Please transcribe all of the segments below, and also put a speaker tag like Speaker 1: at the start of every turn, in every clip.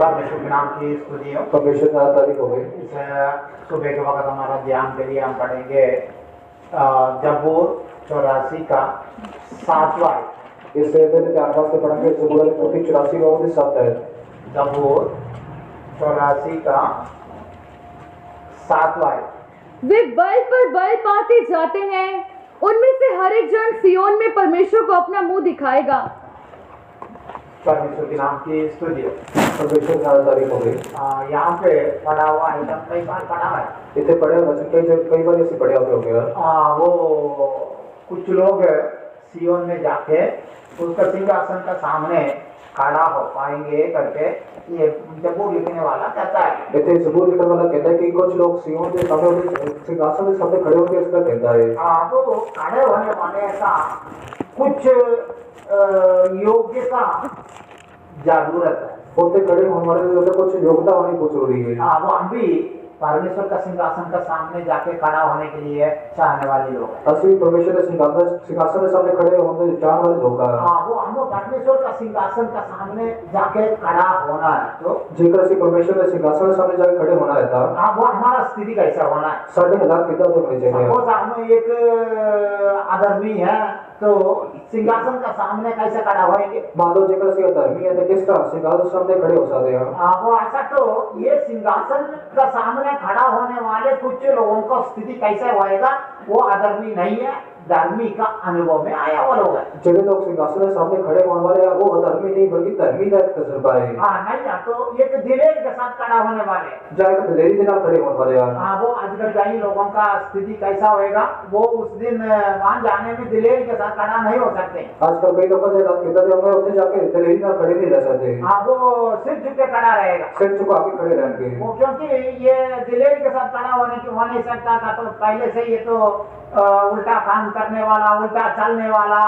Speaker 1: परमेश्वर के नाम की स्तुति हो।
Speaker 2: परमेश्वर की तारीफ हो गई।
Speaker 1: इस सुबह के वक्त हमारा ध्यान के लिए हम पढ़ेंगे जबूर 84 का 7वां।
Speaker 2: इस दिन ध्यान वास्ते पढ़ेंगे जबूर 84 का 7 है।
Speaker 1: जबूर 84 का 7वां।
Speaker 3: वे बल पर बल पाते जाते हैं, उनमें से हर एक जन सियोन में परमेश्वर को अपना मुंह दिखाएगा।
Speaker 1: परमेश्वर के नाम की स्तुति हो।
Speaker 2: परमेश्वर की तारीफ हो गई।
Speaker 1: यहाँ पे पढ़ा हुआ है, कई बार पढ़ा है।
Speaker 2: इतने पढ़े वचन कई बार ऐसे पढ़े हो गया।
Speaker 1: वो कुछ लोग सियोन में जाके उसका सिंहासन का सामने खड़ा हो पाएंगे करके ये जबूर लिखने वाला कहता है।
Speaker 2: इतने जबूर लिखने वाला कहता है कि कुछ लोग सियोन के सामने सिंहासन के सामने खड़े होकर इसका कहता है।
Speaker 1: तो खड़े होने वाले का कुछ योग्यता जरूरत है।
Speaker 2: होते खड़े होने वाले कुछ योग्यता होनी बहुत जरूरी है।
Speaker 1: वो हम भी परमेश्वर का सिंहासन का सामने जाके खड़ा होने के लिए चाहने वाले लोग हैं।
Speaker 2: असली परमेश्वर के सिंहासन के सामने खड़े होने चाहने वाले लोग हैं।
Speaker 1: वो हमको परमेश्वर का सिंहासन का सामने जाके खड़ा होना है। तो
Speaker 2: जेकर से परमेश्वर के सिंहासन के सामने जाके खड़े होना है था।
Speaker 1: वो हमारा स्थिति कैसा होना है।
Speaker 2: साढ़े हालात कितना होने चाहिए।
Speaker 1: सपोज हम एक अधर्मी है तो सिंहासन का सामने कैसे खड़ा होएंगे।
Speaker 2: मान लो जेकर से धर्मी है तो किस तरह सिंहासन सामने खड़े हो सकते हैं।
Speaker 1: वो ऐसा तो ये सिंहासन का सामने खड़ा होने वाले कुछ लोगों का स्थिति कैसे होएगा। वो अधर्मी नहीं है, धर्मी का अनुभव में आया हुआ लोग है।
Speaker 2: जो लोग सिंहासन के सामने खड़े होने वाले हैं वो अधर्मी नहीं बल्कि धर्मी का तजुर्बा है।
Speaker 1: नहीं या तो एक दिलेर के साथ खड़ा होने वाले
Speaker 2: जाकर दिलेरी के साथ खड़े होने वाले हैं।
Speaker 1: वो आजकल कई लोगों का स्थिति कैसा होएगा। वो उस दिन वहां जाने में दिलेर के साथ खड़ा नहीं हो सकते।
Speaker 2: आजकल कई लोगों ने कितना होंगे उत्थे जाके दिलेरी ना खड़े नहीं रह सकते।
Speaker 1: वो सिर झुके खड़ा रहेगा।
Speaker 2: सिर झुका के खड़े रहेंगे।
Speaker 1: वो क्योंकि ये दिलेर के साथ खड़ा होने की हो नहीं सकता था। तो पहले से ये तो उल्टा काम करने वाला, उल्टा चलने वाला,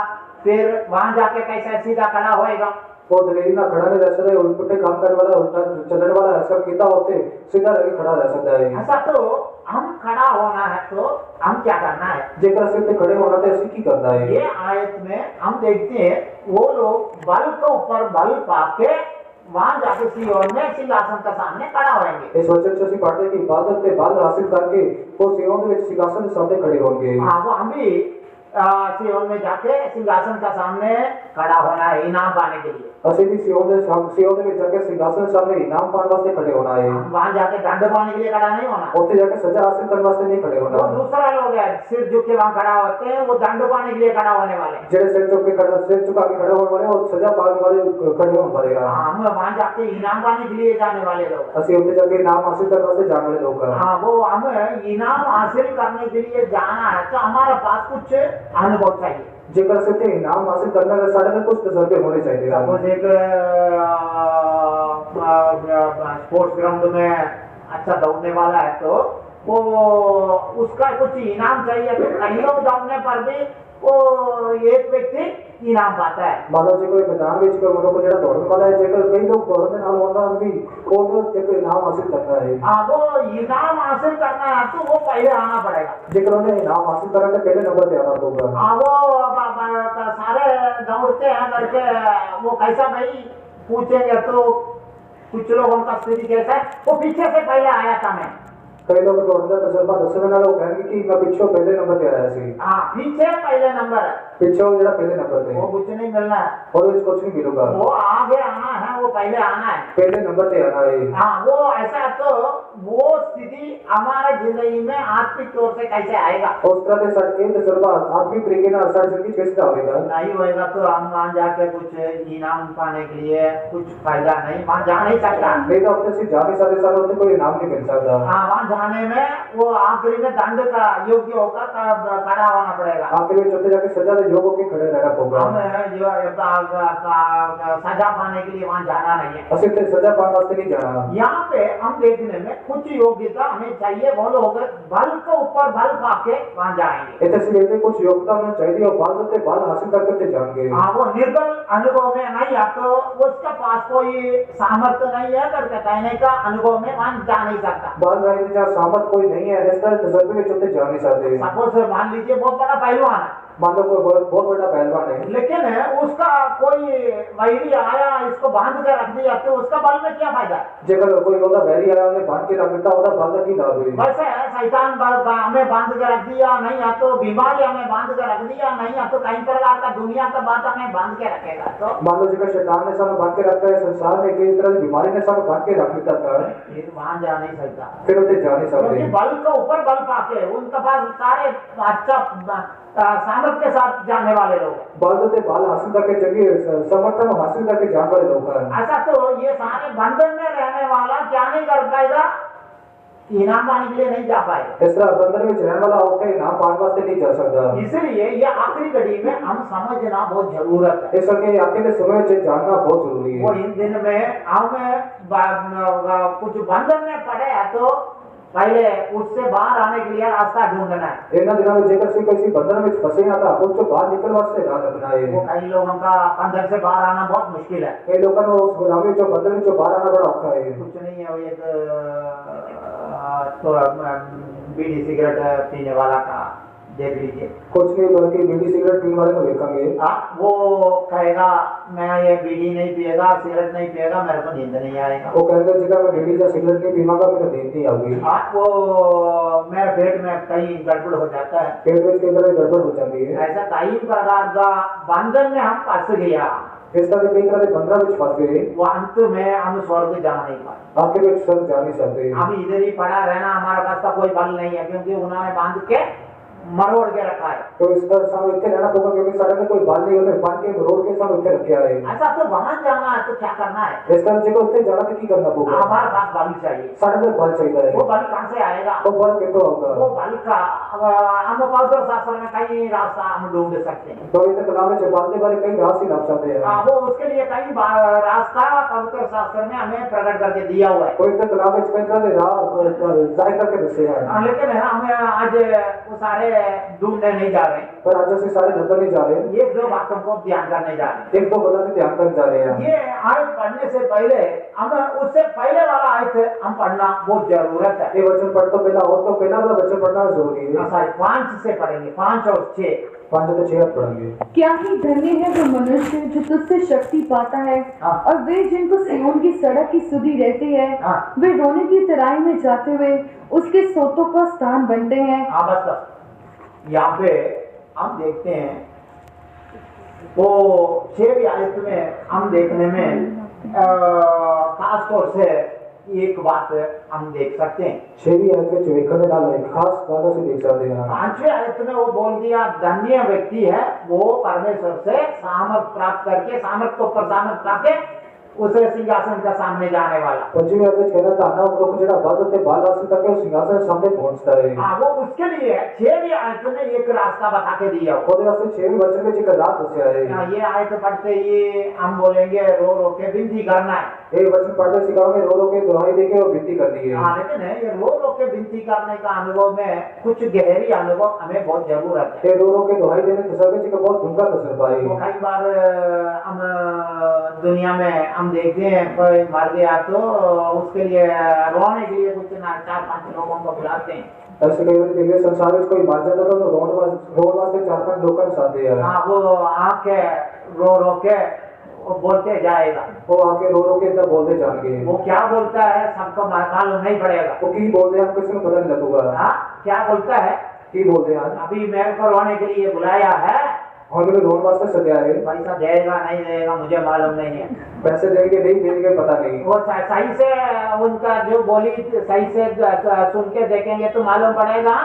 Speaker 1: फिर वहां जाके कैसे सीधा खड़ा होएगा।
Speaker 2: वो दिलेरी ना खड़ा नहीं रह सकता। उल्टे काम करने वाला, उल्टा चलने वाला ऐसा कितना होते सीधा रह खड़ा रह सकता है।
Speaker 1: ऐसा तो हम खड़ा होना है तो हम क्या करना है।
Speaker 2: जेकर से खड़े होना तो ऐसे की करना है।
Speaker 1: ये आयत में हम देखते हैं वो लोग बल के ऊपर बल पाके वहां जाके सियोन में सिंहासन का सामने खड़ा होंगे।
Speaker 2: इस वचन से पढ़ते कि इबादत से बल हासिल करके वो सियोन में सिंहासन के सामने खड़े होंगे।
Speaker 1: वो हम भी सियोन में जाके सिंहासन का सामने खड़ा होना है इनाम पाने के लिए।
Speaker 2: असली भी सियोन में जाके सिंहासन के सामने इनाम पाने वास्ते खड़े होना है।
Speaker 1: वहां जाके दंड पाने के लिए खड़ा नहीं होना।
Speaker 2: उत्थे जाके सजा हासिल करने वास्ते नहीं खड़े होना।
Speaker 1: वो दूसरा लोग है सिर झुक के वहां खड़ा होते हैं, वो दंड पाने के लिए खड़ा होने वाले।
Speaker 2: जेड़े सिर झुका के खड़े होने वाले और सजा पाने वाले खड़े होने वाले हैं।
Speaker 1: हम वहां जाके इनाम पाने के लिए जाने वाले लोग।
Speaker 2: असली उत्थे जाके इनाम हासिल करने वास्ते जाने वाले लोग हैं।
Speaker 1: वो हम इनाम हासिल करने के लिए जाना है तो हमारे पास कुछ अनुभव चाहिए।
Speaker 2: जेकर से इनाम हासिल करने का साढ़े कुछ तजर्बे होने चाहिए।
Speaker 1: सपोज एक स्पोर्ट्स ग्राउंड में अच्छा दौड़ने वाला है तो वो उसका कुछ इनाम चाहिए। तो कई लोग दौड़ने पर भी वो एक व्यक्ति इनाम पाता है।
Speaker 2: मान लो कोई मैदान में को जेड़ा दौड़ने वाला है जेकर कई लोग दौड़ने नाल होना भी वो एक इनाम हासिल करना है।
Speaker 1: वो इनाम हासिल करना है तो वो पहले आना पड़ेगा।
Speaker 2: जेकर उन्हें इनाम हासिल करना तो पहले नंबर पे आना होगा।
Speaker 1: वो सारे दौड़ते हैं करके वो कैसा भाई पूछेंगे तो कुछ लोगों का स्थिति कैसा है। वो पीछे से पहले आया था मैं।
Speaker 2: कई लोग दौड़ने का तजुर्बा दसने वाले लोग कहेंगे कि मैं पीछे पहले नंबर पे आया सी।
Speaker 1: पीछे पहले नंबर है।
Speaker 2: पीछे वो जेड़ा पहले नंबर पे
Speaker 1: वो कुछ नहीं मिलना है
Speaker 2: और इसको कुछ नहीं मिलेगा।
Speaker 1: वो आगे आना है, वो पहले आना है,
Speaker 2: पहले नंबर पे आना है।
Speaker 1: वो ऐसा तो वो स्थिति हमारे जिंदगी में आत्मिक तौर से कैसे आएगा।
Speaker 2: उस तरह से सट के तजुर्बा आत्मिक तरीके ना सट जिंदगी कैसे होगा।
Speaker 1: नहीं होएगा तो हम वहां जाके कुछ इनाम पाने के लिए कुछ फायदा नहीं, वहां जा नहीं सकता।
Speaker 2: नहीं तो अपने से जाने सारे साल होते कोई इनाम नहीं मिल सकता।
Speaker 1: वहां जाने में वो आखिरी में दंड का योग्य होकर खड़ा होना पड़ेगा।
Speaker 2: आखिर में चलते जाके सजा के योग होकर खड़े रहना होगा।
Speaker 1: सजा पाने के लिए वहां जाना नहीं है।
Speaker 2: असल में सजा पाने वास्ते नहीं जाना।
Speaker 1: यहाँ पे हम देखने में कुछ योग्यता हमें चाहिए। वो लोग बल के ऊपर बल पाके वहां जाएंगे।
Speaker 2: ऐसे कुछ योग्यता होना चाहिए और बाल होते बाल हासिल करके जाएंगे।
Speaker 1: वो निर्बल अनुभव में नहीं है तो उसका पास कोई सामर्थ्य नहीं है करके कहने का अनुभव में वहां जा नहीं सकता।
Speaker 2: बाल रहे जहाँ सामर्थ कोई नहीं है इस तरह तजुर्बे में चलते जा नहीं सकते।
Speaker 1: सपोज मान लीजिए बहुत बड़ा पहलवान है।
Speaker 2: मान लो कोई बहुत बड़ा पहलवान है
Speaker 1: लेकिन उसका कोई वैरी आया इसको बांध के रख दिया तो उसका बल में क्या फायदा है?
Speaker 2: जेकर कोई ਉਹਦਾ ਵੈਰੀ ਆਇਆ ਉਹਨੇ ਬੰਨ ਕੇ ਰੱਖ ਦਿੱਤਾ ਉਹਦਾ ਬਲ ਦਾ ਕੀ ਲਾਭ ਹੈ?
Speaker 1: वैसे है शैतान हमें बांध के रख दिया, नहीं या तो बीमारी हमें बांध के रख दिया, नहीं या तो कई प्रकार का दुनिया का बात हमें बांध के रखेगा तो
Speaker 2: मान लो जेकर शैतान ने ਸਾਨੂੰ ਬੰਨ ਕੇ ਰੱਖਤਾ है, संसार ने कई तरह की बीमारी ने ਸਾਨੂੰ ਬੰਨ के रख ਦਿੱਤਾ था,
Speaker 1: फिर वहां जा नहीं सकता
Speaker 2: फिर ਉੱਥੇ जा नहीं
Speaker 1: क्योंकि
Speaker 2: सकते।
Speaker 1: बल के ऊपर बल पाके उनके पास सारे अच्छा सामर्थ्य के साथ जाने वाले लोग हैं।
Speaker 2: बल ਤੇ बल हासिल करके चंगी समर्थन हासिल करके जाने वाले लोग हैं।
Speaker 1: ऐसा तो ये सारे बंधन में रहने वाला क्या नहीं कर पाएगा? इनाम पाने के लिए नहीं जा पाएगा।
Speaker 2: इस तरह बंधन में रहने वाला होकर इनाम पाने वास्ते नहीं जा सकता।
Speaker 1: इसलिए ये आखिरी घड़ी में हम समझना बहुत जरूरत है।
Speaker 2: इस करके आखिर के समय में जानना बहुत जरूरी
Speaker 1: वो
Speaker 2: है।
Speaker 1: इन दिन में हम कुछ बंधन में पड़े हैं तो पहले उससे बाहर आने के लिए रास्ता ढूंढना है।
Speaker 2: इन्ना दिनों में जेकर से किसी बंधन में फंसे ना था उसको बाहर निकल वास्ते राह अपनाए।
Speaker 1: वो कई लोगों का बंधन से बाहर आना बहुत मुश्किल है।
Speaker 2: कई लोगों को उस गुलामी जो बंधन में जो बाहर आना बड़ा औखा है।
Speaker 1: कुछ नहीं है, वो एक तो बीड़ी सिगरेट पीने वाला का देख लीजिए,
Speaker 2: कुछ नहीं बल्कि बीड़ी सिगरेट पीने वाले को देखेंगे,
Speaker 1: वो कहेगा मैं ये बीड़ी नहीं पिएगा, सिगरेट नहीं पिएगा, मेरे को नींद नहीं आएगा।
Speaker 2: वो कहेगा जगह मैं बीड़ी या सिगरेट नहीं पीवांगा मेरे नींद नहीं आएगी।
Speaker 1: वो मेरे पेट में कहीं गड़बड़ हो जाता है,
Speaker 2: पेट के अंदर गड़बड़ हो जाती है।
Speaker 1: ऐसा कई प्रकार का बंधन में हम फंस गया।
Speaker 2: इस तरह कई तरह के बंधन में फंस गए,
Speaker 1: वो अंत में हम स्वर्ग जा नहीं पाए।
Speaker 2: आखिर में स्वर्ग जा नहीं सकते।
Speaker 1: हम इधर ही पड़ा रहना, हमारे पास का कोई बल नहीं है क्योंकि उन्होंने बांध के मरोड़ के रखा है।
Speaker 2: तो इस पर सामने इतने रहना होगा क्योंकि सारे में कोई बाल नहीं होने बांध के रोड के सामने इतने रखे है।
Speaker 1: ऐसा तो वहां जाना है तो क्या करना है?
Speaker 2: इस तरह जगह उत्ते जाना तो की करना होगा?
Speaker 1: हमारे पास बल चाहिए।
Speaker 2: सारे में बल चाहिए
Speaker 1: वो
Speaker 2: है।
Speaker 1: बल कहां से आएगा?
Speaker 2: तो बल कितना होगा?
Speaker 1: वो बल का हम पवित्र शास्त्र में कई रास्ता हम ढूंढ सकते हैं।
Speaker 2: तो इतने कलाम में बांधने वाले कई रास्ते लाभ सकते हैं।
Speaker 1: वो उसके लिए कई रास्ता पवित्र शास्त्र में हमें प्रकट करके दिया हुआ है।
Speaker 2: तो इतने कलाम में कई तरह के राह जाहिर करके दसे हैं।
Speaker 1: लेकिन हम आज वो सारे ढूंढने नहीं जा रहे हैं।
Speaker 2: पर आज से सारे नंबर नहीं जा रहे हैं।
Speaker 1: ये दो बातों को ध्यान करने जा रहे हैं।
Speaker 2: एक दो गलत ध्यान कर जा रहे हैं।
Speaker 1: ये आयत पढ़ने से पहले हम उससे पहले वाला आयत हम पढ़ना बहुत जरूरत है।
Speaker 2: ये वचन पढ़ तो पहला और तो पहला वाला वचन पढ़ना जरूरी है।
Speaker 1: सॉरी 5 से पढ़ेंगे, 5 और 6।
Speaker 2: 5 तो 6 पढ़ेंगे।
Speaker 3: क्या ही धन्य है वो मनुष्य जो तुझसे शक्ति पाता है,
Speaker 1: हाँ।
Speaker 3: और वे जिनको सिय्योन की सड़क की सुधि रहती है,
Speaker 1: हाँ।
Speaker 3: वे रोने की तराई में जाते हुए उसके सोतों का स्थान बनते हैं।
Speaker 1: हाँ बस यहाँ पे हम देखते हैं वो 6वीं आयत में हम देखने में खास तौर से एक बात हम देख सकते हैं।
Speaker 2: 6वीं आयत में जो एक डाल है खास बातों से देख सकते हैं।
Speaker 1: 5वें आयत में वो बोल दिया धन्य व्यक्ति है वो परमेश्वर से सामर्थ प्राप्त करके सामर्थ को ऊपर सामर्थ पाके उसे सिंहासन का सामने जाने वाला।
Speaker 2: 5वीं आयत में कहना था ना वो लोग जेड़ा बात होते बाल हासिल करके उस सिंहासन के सामने पहुंचता है।
Speaker 1: हाँ वो उसके लिए 6वीं आयत में एक रास्ता बता के दिया।
Speaker 2: और रास्ते 6वीं वचन में जिक्र रात से आए।
Speaker 1: ये आयत पढ़ते ही हम बोलेंगे रो रो के विनती करना है।
Speaker 2: ये वचन पढ़ते सिखाओगे रो रो के दुहाई देके और विनती करनी है।
Speaker 1: हाँ लेकिन ये रो रो के विनती करने का अनुभव में कुछ गहरी अनुभव हमें बहुत जरूरत है।
Speaker 2: ये रो रो के दुहाई देने के समय जिक्र बहुत डूंगा असर पाए।
Speaker 1: तो कई बार हम दुनिया में हम देखते हैं कोई मर गया तो उसके लिए रोने के लिए कुछ ना 4-5 लोगों को बुलाते हैं।
Speaker 2: ऐसे कई बार देखिए संसार में कोई मार जाता तो रोड वास्ते 4-5 लोग का साथ दे।
Speaker 1: हाँ वो आके रो रो के वो बोलते जाएगा।
Speaker 2: वो आके रो रो के इतना बोलते जाएंगे।
Speaker 1: वो क्या बोलता है सबको मालूम नहीं पड़ेगा।
Speaker 2: वो की बोलते हैं आपको किसी को पता नहीं लगेगा।
Speaker 1: हाँ क्या बोलता है?
Speaker 2: की बोलते हैं
Speaker 1: अभी मेरे को रोने के लिए बुलाया है
Speaker 2: और मेरे रोड वास्ते सजा है।
Speaker 1: पैसा देगा नहीं देगा मुझे मालूम नहीं है।
Speaker 2: पैसे देंगे नहीं देंगे पता नहीं।
Speaker 1: वो सही से उनका जो बोली सही से सुन के देखेंगे तो मालूम पड़ेगा।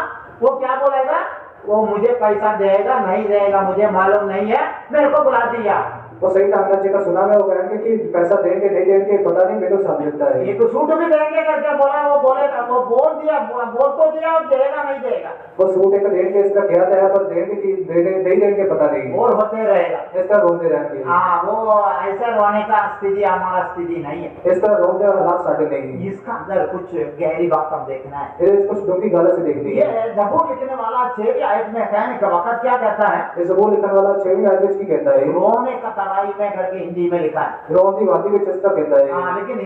Speaker 1: वो क्या बोलेगा? वो मुझे पैसा देगा नहीं देगा मुझे मालूम नहीं है, मेरे को बुला दिया।
Speaker 2: वो सही टाइम का सुना मैं वो कहेंगे कि पैसा देंगे नहीं देंगे पता नहीं मेरे को साथ लगता है।
Speaker 1: ये तो सूट भी देंगे करके बोला, वो बोलेगा वो बोल दिया बोल तो दिया देगा नहीं देगा।
Speaker 2: वो सूट एक देंगे इसका क्या था पर देंगे कि नहीं देंगे पता नहीं।
Speaker 1: और होते रहेगा
Speaker 2: इस तरह रोते रहेंगे।
Speaker 1: हाँ वो ऐसे रोने का स्थिति हमारा स्थिति नहीं है।
Speaker 2: इस तरह रोते हालात साढ़े नहीं।
Speaker 1: इसका अंदर कुछ गहरी बात हम देखना है।
Speaker 2: ये कुछ डूंगी गलत से देखनी
Speaker 1: ये
Speaker 2: है।
Speaker 1: जबूर लिखने वाला 6वीं आयत में कहने का वक्त क्या कहता है?
Speaker 2: ये जबूर लिखने वाला 6वीं आयत में इसकी कहता है
Speaker 1: रोने का तराई में करके हिंदी में लिखा है।
Speaker 2: ਰੋਣ ਦੀ ਵਾਦੀ ਵਿੱਚ ਇਸ ਤਰ੍ਹਾਂ ਕਹਿੰਦਾ ਹੈ।
Speaker 1: हाँ, लेकिन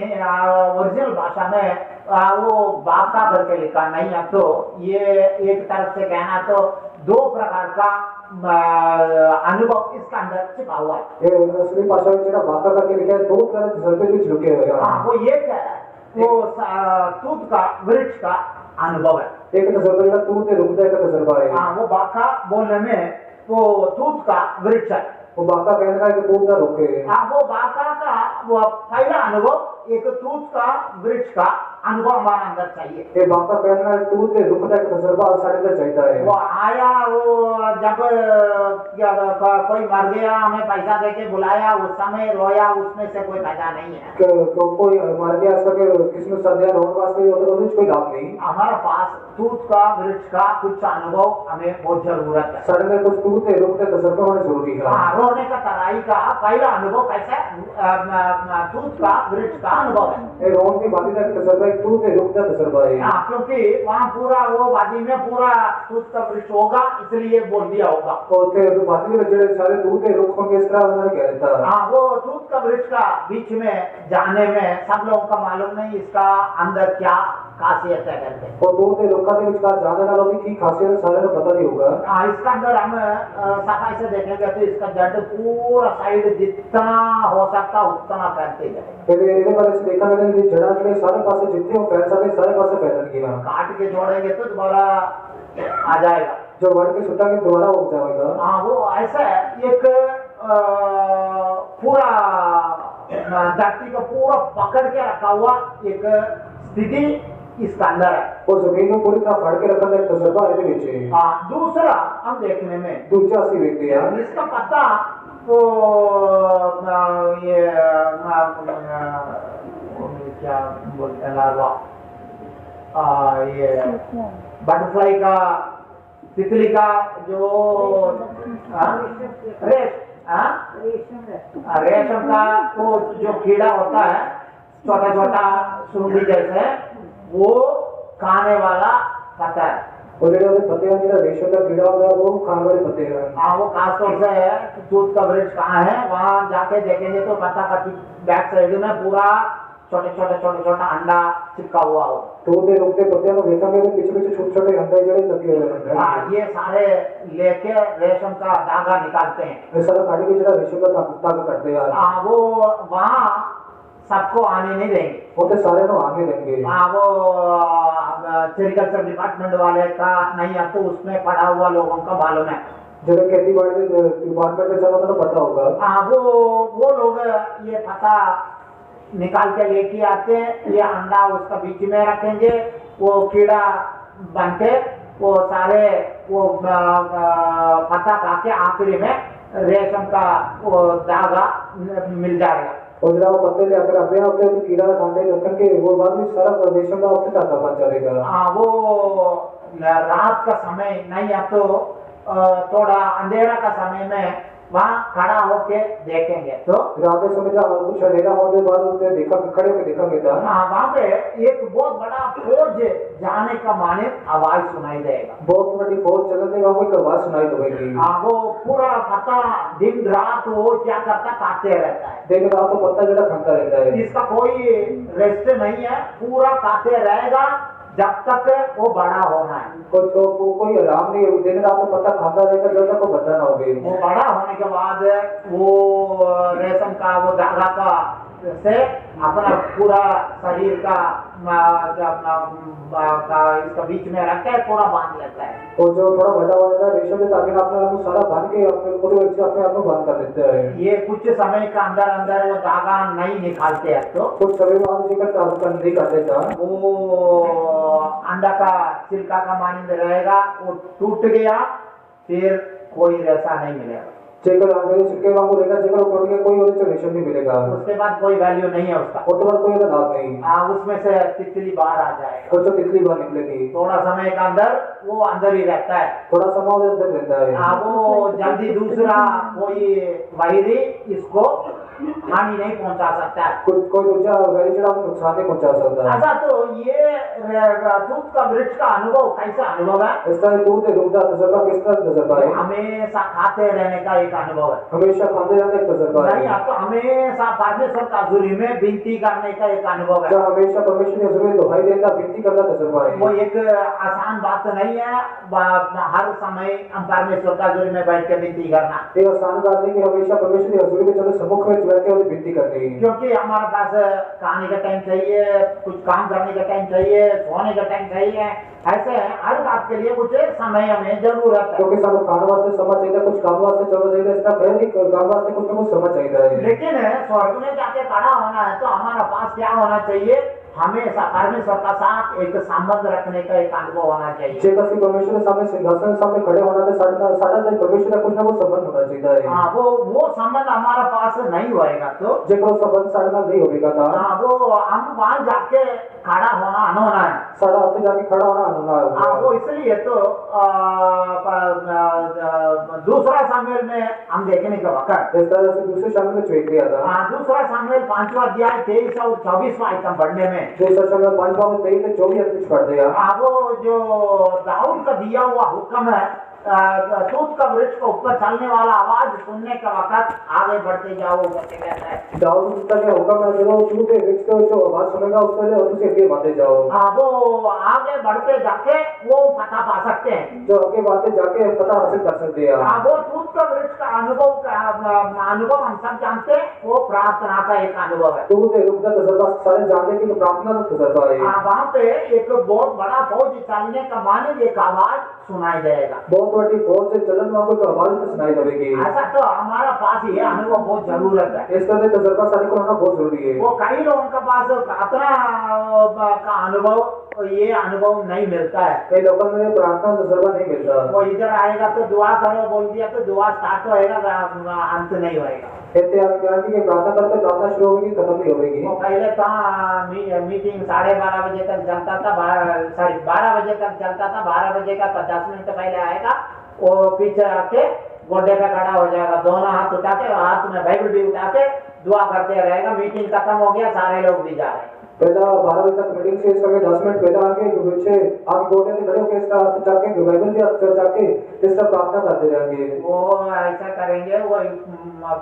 Speaker 1: ओरिजिनल भाषा में वो बाका करके लिखा नहीं है। तो ये एक तरफ से कहना तो दो प्रकार का अनुभव इसका अंदर छिपा हुआ है।
Speaker 2: ਇਹ ਅਸਲੀ ਭਾਸ਼ਾ ਵਿੱਚ ਜਿਹੜਾ ਬਾਕਾ ਕਰਕੇ ਲਿਖਿਆ ਹੈ, ਦੋ ਤਰ੍ਹਾਂ ਦੇ ਤਜਰਬੇ ਵਿੱਚ ਲੁਕੇ ਹੋਏ ਹਨ।
Speaker 1: हाँ, वो ये कह रहा है वो तूत का वृक्ष का अनुभव है।
Speaker 2: ਇੱਕ ਤਜਰਬਾ ਜਿਹੜਾ ਤੂਤ ਤੇ ਰੁਕਦਾ ਇੱਕ ਤਜਰਬਾ ਹੈ।
Speaker 1: हाँ, वो बाका बोलने में वो तूत का वृक्ष है।
Speaker 2: ਉਹ ਬਾਕਾ ਕਹਿੰਦਾ ਹੈ ਕਿ ਤੂਤ ਦਾ ਰੁਕ ਹੈ।
Speaker 1: हाँ, वो बाका का वो पहला अनुभव एक तूत का वृक्ष का अनुभव हमारे अंदर चाहिए।
Speaker 2: ਇਹ ਬਾਕਾ ਕਹਿੰਦਾ ਹੈ ਤੂਤ ਤੇ ਰੁਕ ਦਾ ਇੱਕ ਤਜਰਬਾ ਸਾਡੇ ਅੰਦਰ ਚਾਹੀਦਾ ਹੈ।
Speaker 1: वो आया, वो जब कोई मर गया, हमें पैसा देके बुलाया, उस समय रोया, उसमें से कोई फायदा नहीं है।
Speaker 2: ਕੋਈ ਮਰ ਗਿਆ ਸਕੇ ਕਿਸ ਨੂੰ ਸੱਦਿਆ ਰੋਣ ਵਾਸਤੇ, ਉਹਦੇ ਵਿੱਚ ਕੋਈ ਲਾਭ नहीं।
Speaker 1: हमारे पास तूत का वृक्ष का कुछ अनुभव हमें बहुत जरूरत है।
Speaker 2: ਸਾਡੇ ਅੰਦਰ ਕੁਝ ਤੂਤ ਤੇ ਰੁਕ ਦਾ ਤਜਰਬਾ होना जरूरी है।
Speaker 1: हाँ, रोने का तराई का पहला अनुभव कैसे तूत का वृक्ष का अनुभव है।
Speaker 2: ਇਹ ਰੋਣ ਦੀ ਵਾਦੀ ਦਾ ਇੱਕ ਤਜਰਬਾ ਇੱਕ ਤੂਤ ਤੇ ਰੁਕ ਦਾ ਤਜਰਬਾ है।
Speaker 1: हाँ, क्योंकि वहाँ पूरा वो वादी में पूरा तूत का वृक्ष होगा, इसलिए बोल दिया होगा।
Speaker 2: ਉੱਥੇ ਵਾਦੀ ਦੇ ਵਿੱਚ ਜਿਹੜੇ ਸਾਰੇ ਤੂਤ ਤੇ ਰੁਕ ਹੋਣਗੇ, ਇਸ ਤਰ੍ਹਾਂ ਉਹਨਾਂ ਨੇ ਕਹਿ ਦਿੱਤਾ।
Speaker 1: हाँ, वो तूत का वृक्ष का बीच में जाने में सब लोगों का मालूम नहीं इसका अंदर क्या खासियत है करके।
Speaker 2: ਉਹ ਤੂਤ ਤੇ ਰੁੱਖਾਂ ਦੇ ਵਿਚਕਾਰ ਜਾਣ ਨਾਲ ਉਹਦੀ ਕੀ ਖਾਸੀਅਤ ਹੈ ਸਾਰਿਆਂ ਨੂੰ ਪਤਾ नहीं होगा।
Speaker 1: हाँ, इसका अंदर हम सफाई से देखेंगे तो इसका जड़ पूरा साइड जितना हो सकता उतना फैलते जाएगा।
Speaker 2: ਇਹਦੇ ਬਾਰੇ ਅਸੀਂ ਦੇਖਾਂਗੇ ਕਿ ਇਹਦੀ ਜੜ੍ਹਾਂ ਜਿਹੜੇ ਸਾਰੇ ਪਾਸੇ ਜਿੱਥੇ ਉਹ ਫੈਲ ਸਕਦੇ ਸਾਰੇ ਪਾਸੇ ਫੈਲਣਗੀਆਂ।
Speaker 1: काट के जोड़ेंगे तो दोबारा आ जाएगा।
Speaker 2: जो वड़ के सुटांगे दोबारा उग जाएगा।
Speaker 1: हाँ, वो ऐसा है एक पूरा धरती को पूरा पकड़ के रखा हुआ एक स्थिति इसका अंदर है।
Speaker 2: वो जमीन को पूरी तरह फाड़ के रखने का एक तजर्बा ਇਹਦੇ ਵਿੱਚ है।
Speaker 1: हाँ, दूसरा हम देखने में
Speaker 2: दूसरा ਅਸੀਂ ਵੇਖਦੇ ਹਾਂ
Speaker 1: इसका पत्ता वो ये क्या बोलते हैं लार्वा, ये बटरफ्लाई का, तितली का जो रेशम का वो जो कीड़ा होता है छोटा छोटा सुंडी जैसे, वो खाने वाला पत्ता है।
Speaker 2: वो ਜਿਹੜੇ ਉਹਦੇ ਪੱਤੇ ਹਨ, ਜਿਹੜਾ ਰੇਸ਼ਮ ਦਾ ਕੀੜਾ ਹੁੰਦਾ ਹੈ ਉਹ ਖਾਣ ਵਾਲੇ ਪੱਤੇ ਹਨ।
Speaker 1: हाँ, वो खासतौर से तूत का वृक्ष कहाँ है वहाँ जाके देखेंगे तो पत्ता का बैक साइड में पूरा छोटा अंडा चिपका हुआ हो।
Speaker 2: ਤੂਤ ਦੇ ਰੁੱਖ ਦੇ ਪੱਤਿਆਂ ਨੂੰ ਵੇਖਾਂਗੇ ਤੇ ਪਿੱਛੇ ਪਿੱਛੇ ਛੋਟੇ ਛੋਟੇ ਅੰਡੇ ਜਿਹੜੇ ਲੱਗੇ ਹੋਏ ਹਨ।
Speaker 1: हाँ, ये सारे लेके रेशम का धागा निकालते हैं।
Speaker 2: ਇਹ सारा ਕੱਢ ਕੇ ਜਿਹੜਾ ਰੇਸ਼ਮ ਦਾ ਧਾਗਾ ਕੱਢਦੇ ਆ।
Speaker 1: हाँ, वो वहाँ सबको आने नहीं देंगे।
Speaker 2: ਉੱਥੇ ਸਾਰਿਆਂ ਨੂੰ ਆਣੇ ਦੇਣਗੇ।
Speaker 1: हाँ, वो सेरिकल्चर डिपार्टमेंट वाले का नहीं है तो उसमें पढ़ा हुआ लोगों का मालूम है।
Speaker 2: ਜਿਹੜੇ ਖੇਤੀਬਾੜੀ ਦੇ ਡਿਪਾਰਟਮੈਂਟ ਵਿੱਚ ਉਹਨਾਂ ਨੂੰ ਪਤਾ होगा।
Speaker 1: हाँ, वो लोग ये पता निकाल के लेके आते, ये अंडा उसका बीच में रखेंगे, वो कीड़ा बनते, वो सारे वो पत्ता खा के आखिरी में रेशम का वो धागा मिल जाएगा।
Speaker 2: और जरा वो पत्ते ले आकर आते हैं होते हैं तो कीड़ा कांटे रखन के वो बाद में सारा रेशम का उससे धागा बन जाएगा।
Speaker 1: हाँ, वो रात का समय नहीं है तो थोड़ा अंधेरा का समय में वहाँ खड़ा होके देखेंगे तो
Speaker 2: रात के समय जब कुछ अंधेरा होने के बाद उसने देखा खड़े होकर देखेंगे तो
Speaker 1: वहाँ पे एक बहुत बड़ा फौज जाने का माने आवाज सुनाई देगा।
Speaker 2: बहुत बड़ी फौज चलने वहाँ कोई आवाज सुनाई देगी।
Speaker 1: हाँ, वो पूरा पता दिन रात वो क्या करता काटते रहता है।
Speaker 2: दिन रात तो पत्ता जरा खाता रहता है।
Speaker 1: इसका कोई रेस्ट नहीं है, पूरा काटते रहेगा जब तक वो बड़ा होना है।
Speaker 2: कोई आराम नहीं है, दिन रात तो पत्ता खाता रहेगा जब तक वो बड़ा ना हो।
Speaker 1: वो बड़ा होने के बाद वो रेशम का वो धागा का से अपना पूरा शरीर का इसका बीच में रख के पूरा बांध लेता है।
Speaker 2: और जो थोड़ा बड़ा हो जाता है रेशम के धागे अपने आप को सारा बांध के अपने अपने आप को बांध कर देता है।
Speaker 1: ये कुछ समय का अंदर वो धागा नहीं निकालते हैं तो
Speaker 2: कुछ समय बाद धागा नहीं कर देता,
Speaker 1: वो अंडा का छिलका का मानिंद रहेगा, वो टूट गया फिर कोई रेशा नहीं मिलेगा।
Speaker 2: जेकर अंडे के छिलके वांगू रहेगा, जेकर टूट के कोई और रेशम नहीं मिलेगा।
Speaker 1: उसके बाद कोई वैल्यू नहीं है उसका।
Speaker 2: उसके बाद कोई लाभ नहीं।
Speaker 1: उसमें से तितली बाहर आ जाएगा।
Speaker 2: कुछ तितली बाहर निकलेगी।
Speaker 1: थोड़ा समय के अंदर वो अंदर ही रहता है।
Speaker 2: थोड़ा समय अंदर रहता है।
Speaker 1: वो जल्दी दूसरा कोई वैरी इसको हानि नहीं पहुंचा सकता है।
Speaker 2: कोई दूसरा वैरी जड़ा नुकसान नहीं पहुंचा सकता।
Speaker 1: ऐसा तो ये तूत का वृक्ष का अनुभव कैसा अनुभव है?
Speaker 2: इस तरह दूध के रूप का तजर्बा किस तरह तजर्बा है?
Speaker 1: हमेशा खाते रहने का एक अनुभव है।
Speaker 2: हमेशा खाते रहने का तजर्बा है।
Speaker 1: नहीं, आप तो हमेशा परमेश्वर का हजूरी में विनती करने का एक अनुभव है।
Speaker 2: जो हमेशा परमेश्वर की हजूरी में दुहाई देने का विनती करना तजर्बा है।
Speaker 1: वो एक आसान बात तो नहीं है हर समय हम परमेश्वर का हजूरी में बैठ के विनती करना।
Speaker 2: ये आसान बात नहीं कि हमेशा परमेश्वर की हजूरी में चले सम्मुख में बैठ के विनती करनी है।
Speaker 1: क्योंकि हमारे पास खाने का टाइम चाहिए, कुछ काम करने का टाइम चाहिए, सोने का टाइम चाहिए, ऐसे हर बात के लिए कुछ समय हमें जरूरत है।
Speaker 2: क्योंकि सब खाने वास्ते समय चाहिए, कुछ काम वास्ते समय चाहिए, इसका फिर ही काम वास्ते कुछ ना कुछ समय चाहिए।
Speaker 1: लेकिन स्वर्ग में जाके खड़ा होना है तो हमारा पास क्या होना चाहिए? हमेशा परमेश्वर का साथ एक संबंध रखने का एक अनुभव होना चाहिए।
Speaker 2: जेकर से परमेश्वर के सामने सिंहासन सामने खड़े होना है, साडा परमेश्वर का कुछ ना कुछ संबंध होना चाहिए।
Speaker 1: हाँ, वो संबंध हमारा पास नहीं होएगा तो
Speaker 2: जेकर संबंध साडा नाल नहीं होगा था,
Speaker 1: हाँ, वो हम वहां जाके खड़ा होना अनहोना है।
Speaker 2: साडा उत्ते जाके खड़ा होना अनहोना है।
Speaker 1: हाँ, वो इसलिए तो दूसरा सामुएल में हम देखने का वक्त
Speaker 2: इस तरह से दूसरे शामिल में चेक दिया था।
Speaker 1: दूसरा सामुएल 5वां अध्याय 23 और 24वां आइटम पढ़ने में
Speaker 2: दूसरा शामिल 5वां में 23 से 24 कुछ पढ़ दिया।
Speaker 1: वो जो दाऊद का दिया हुआ हुक्म है, तूत का वृक्ष को ऊपर चलने वाला आवाज सुनने का वक्त आगे बढ़ते जाओ करके कहता है।
Speaker 2: दाऊद का क्या हुक्म है? जो तूत के वृक्ष को जो आवाज सुनेगा उसके लिए उसे आगे बढ़ते जाओ।
Speaker 1: वो आगे बढ़ते जाके वो पता पा सकते हैं,
Speaker 2: जो आगे बढ़ते जाके पता हासिल कर सकते हैं।
Speaker 1: वो तूत का वृक्ष का अनुभव हम सब जानते हैं, वो प्रार्थना का एक अनुभव है।
Speaker 2: तूत के रूप का तजर्बा सारे जानते कि प्रार्थना का तजर्बा है।
Speaker 1: वहाँ पे एक बहुत बड़ा फौज चलने का माने एक आवाज सुनाई देगा।
Speaker 2: बहुत बड़ी फौज से चलन वहाँ को आवाज तो सुनाई देगी।
Speaker 1: ऐसा तो हमारा पास ये अनुभव बहुत जरूरत है।
Speaker 2: इस तरह तजर्बा सारे को होना बहुत जरूरी है।
Speaker 1: वो कई लोगों के पास प्रार्थना का अनुभव ये अनुभव नहीं मिलता है।
Speaker 2: कई लोगों में प्रार्थना तजर्बा नहीं मिलता।
Speaker 1: वो इधर आएगा तो दुआ करो बोल दिया तो दुआ स्टार्ट होएगा, अंत नहीं होएगा।
Speaker 2: कहते हैं गारंटी की प्रार्थना करते प्रार्थना शुरू होगी खत्म नहीं होगी।
Speaker 1: वो पहले तो मीटिंग 12:30 बजे तक चलता था, 12 बजे तक चलता था। 12 बजे का 10 मिनट पहले आएगा, वो पीछे आके गोड्डे पे खड़ा हो जाएगा, दोनों हाथ उठा के, हाथ में बाइबल भी उठा के दुआ करते रहेगा। मीटिंग खत्म हो गया, सारे लोग भी जा रहे हैं।
Speaker 2: पहला 12 बजे तक मीटिंग से करके 10 मिनट पहले आके पीछे आगे गोटे से खड़े होकर इसका हाथ जाके बाइबल भी हाथ जाके इसका प्रार्थना करते रहेंगे।
Speaker 1: वो ऐसा करेंगे वो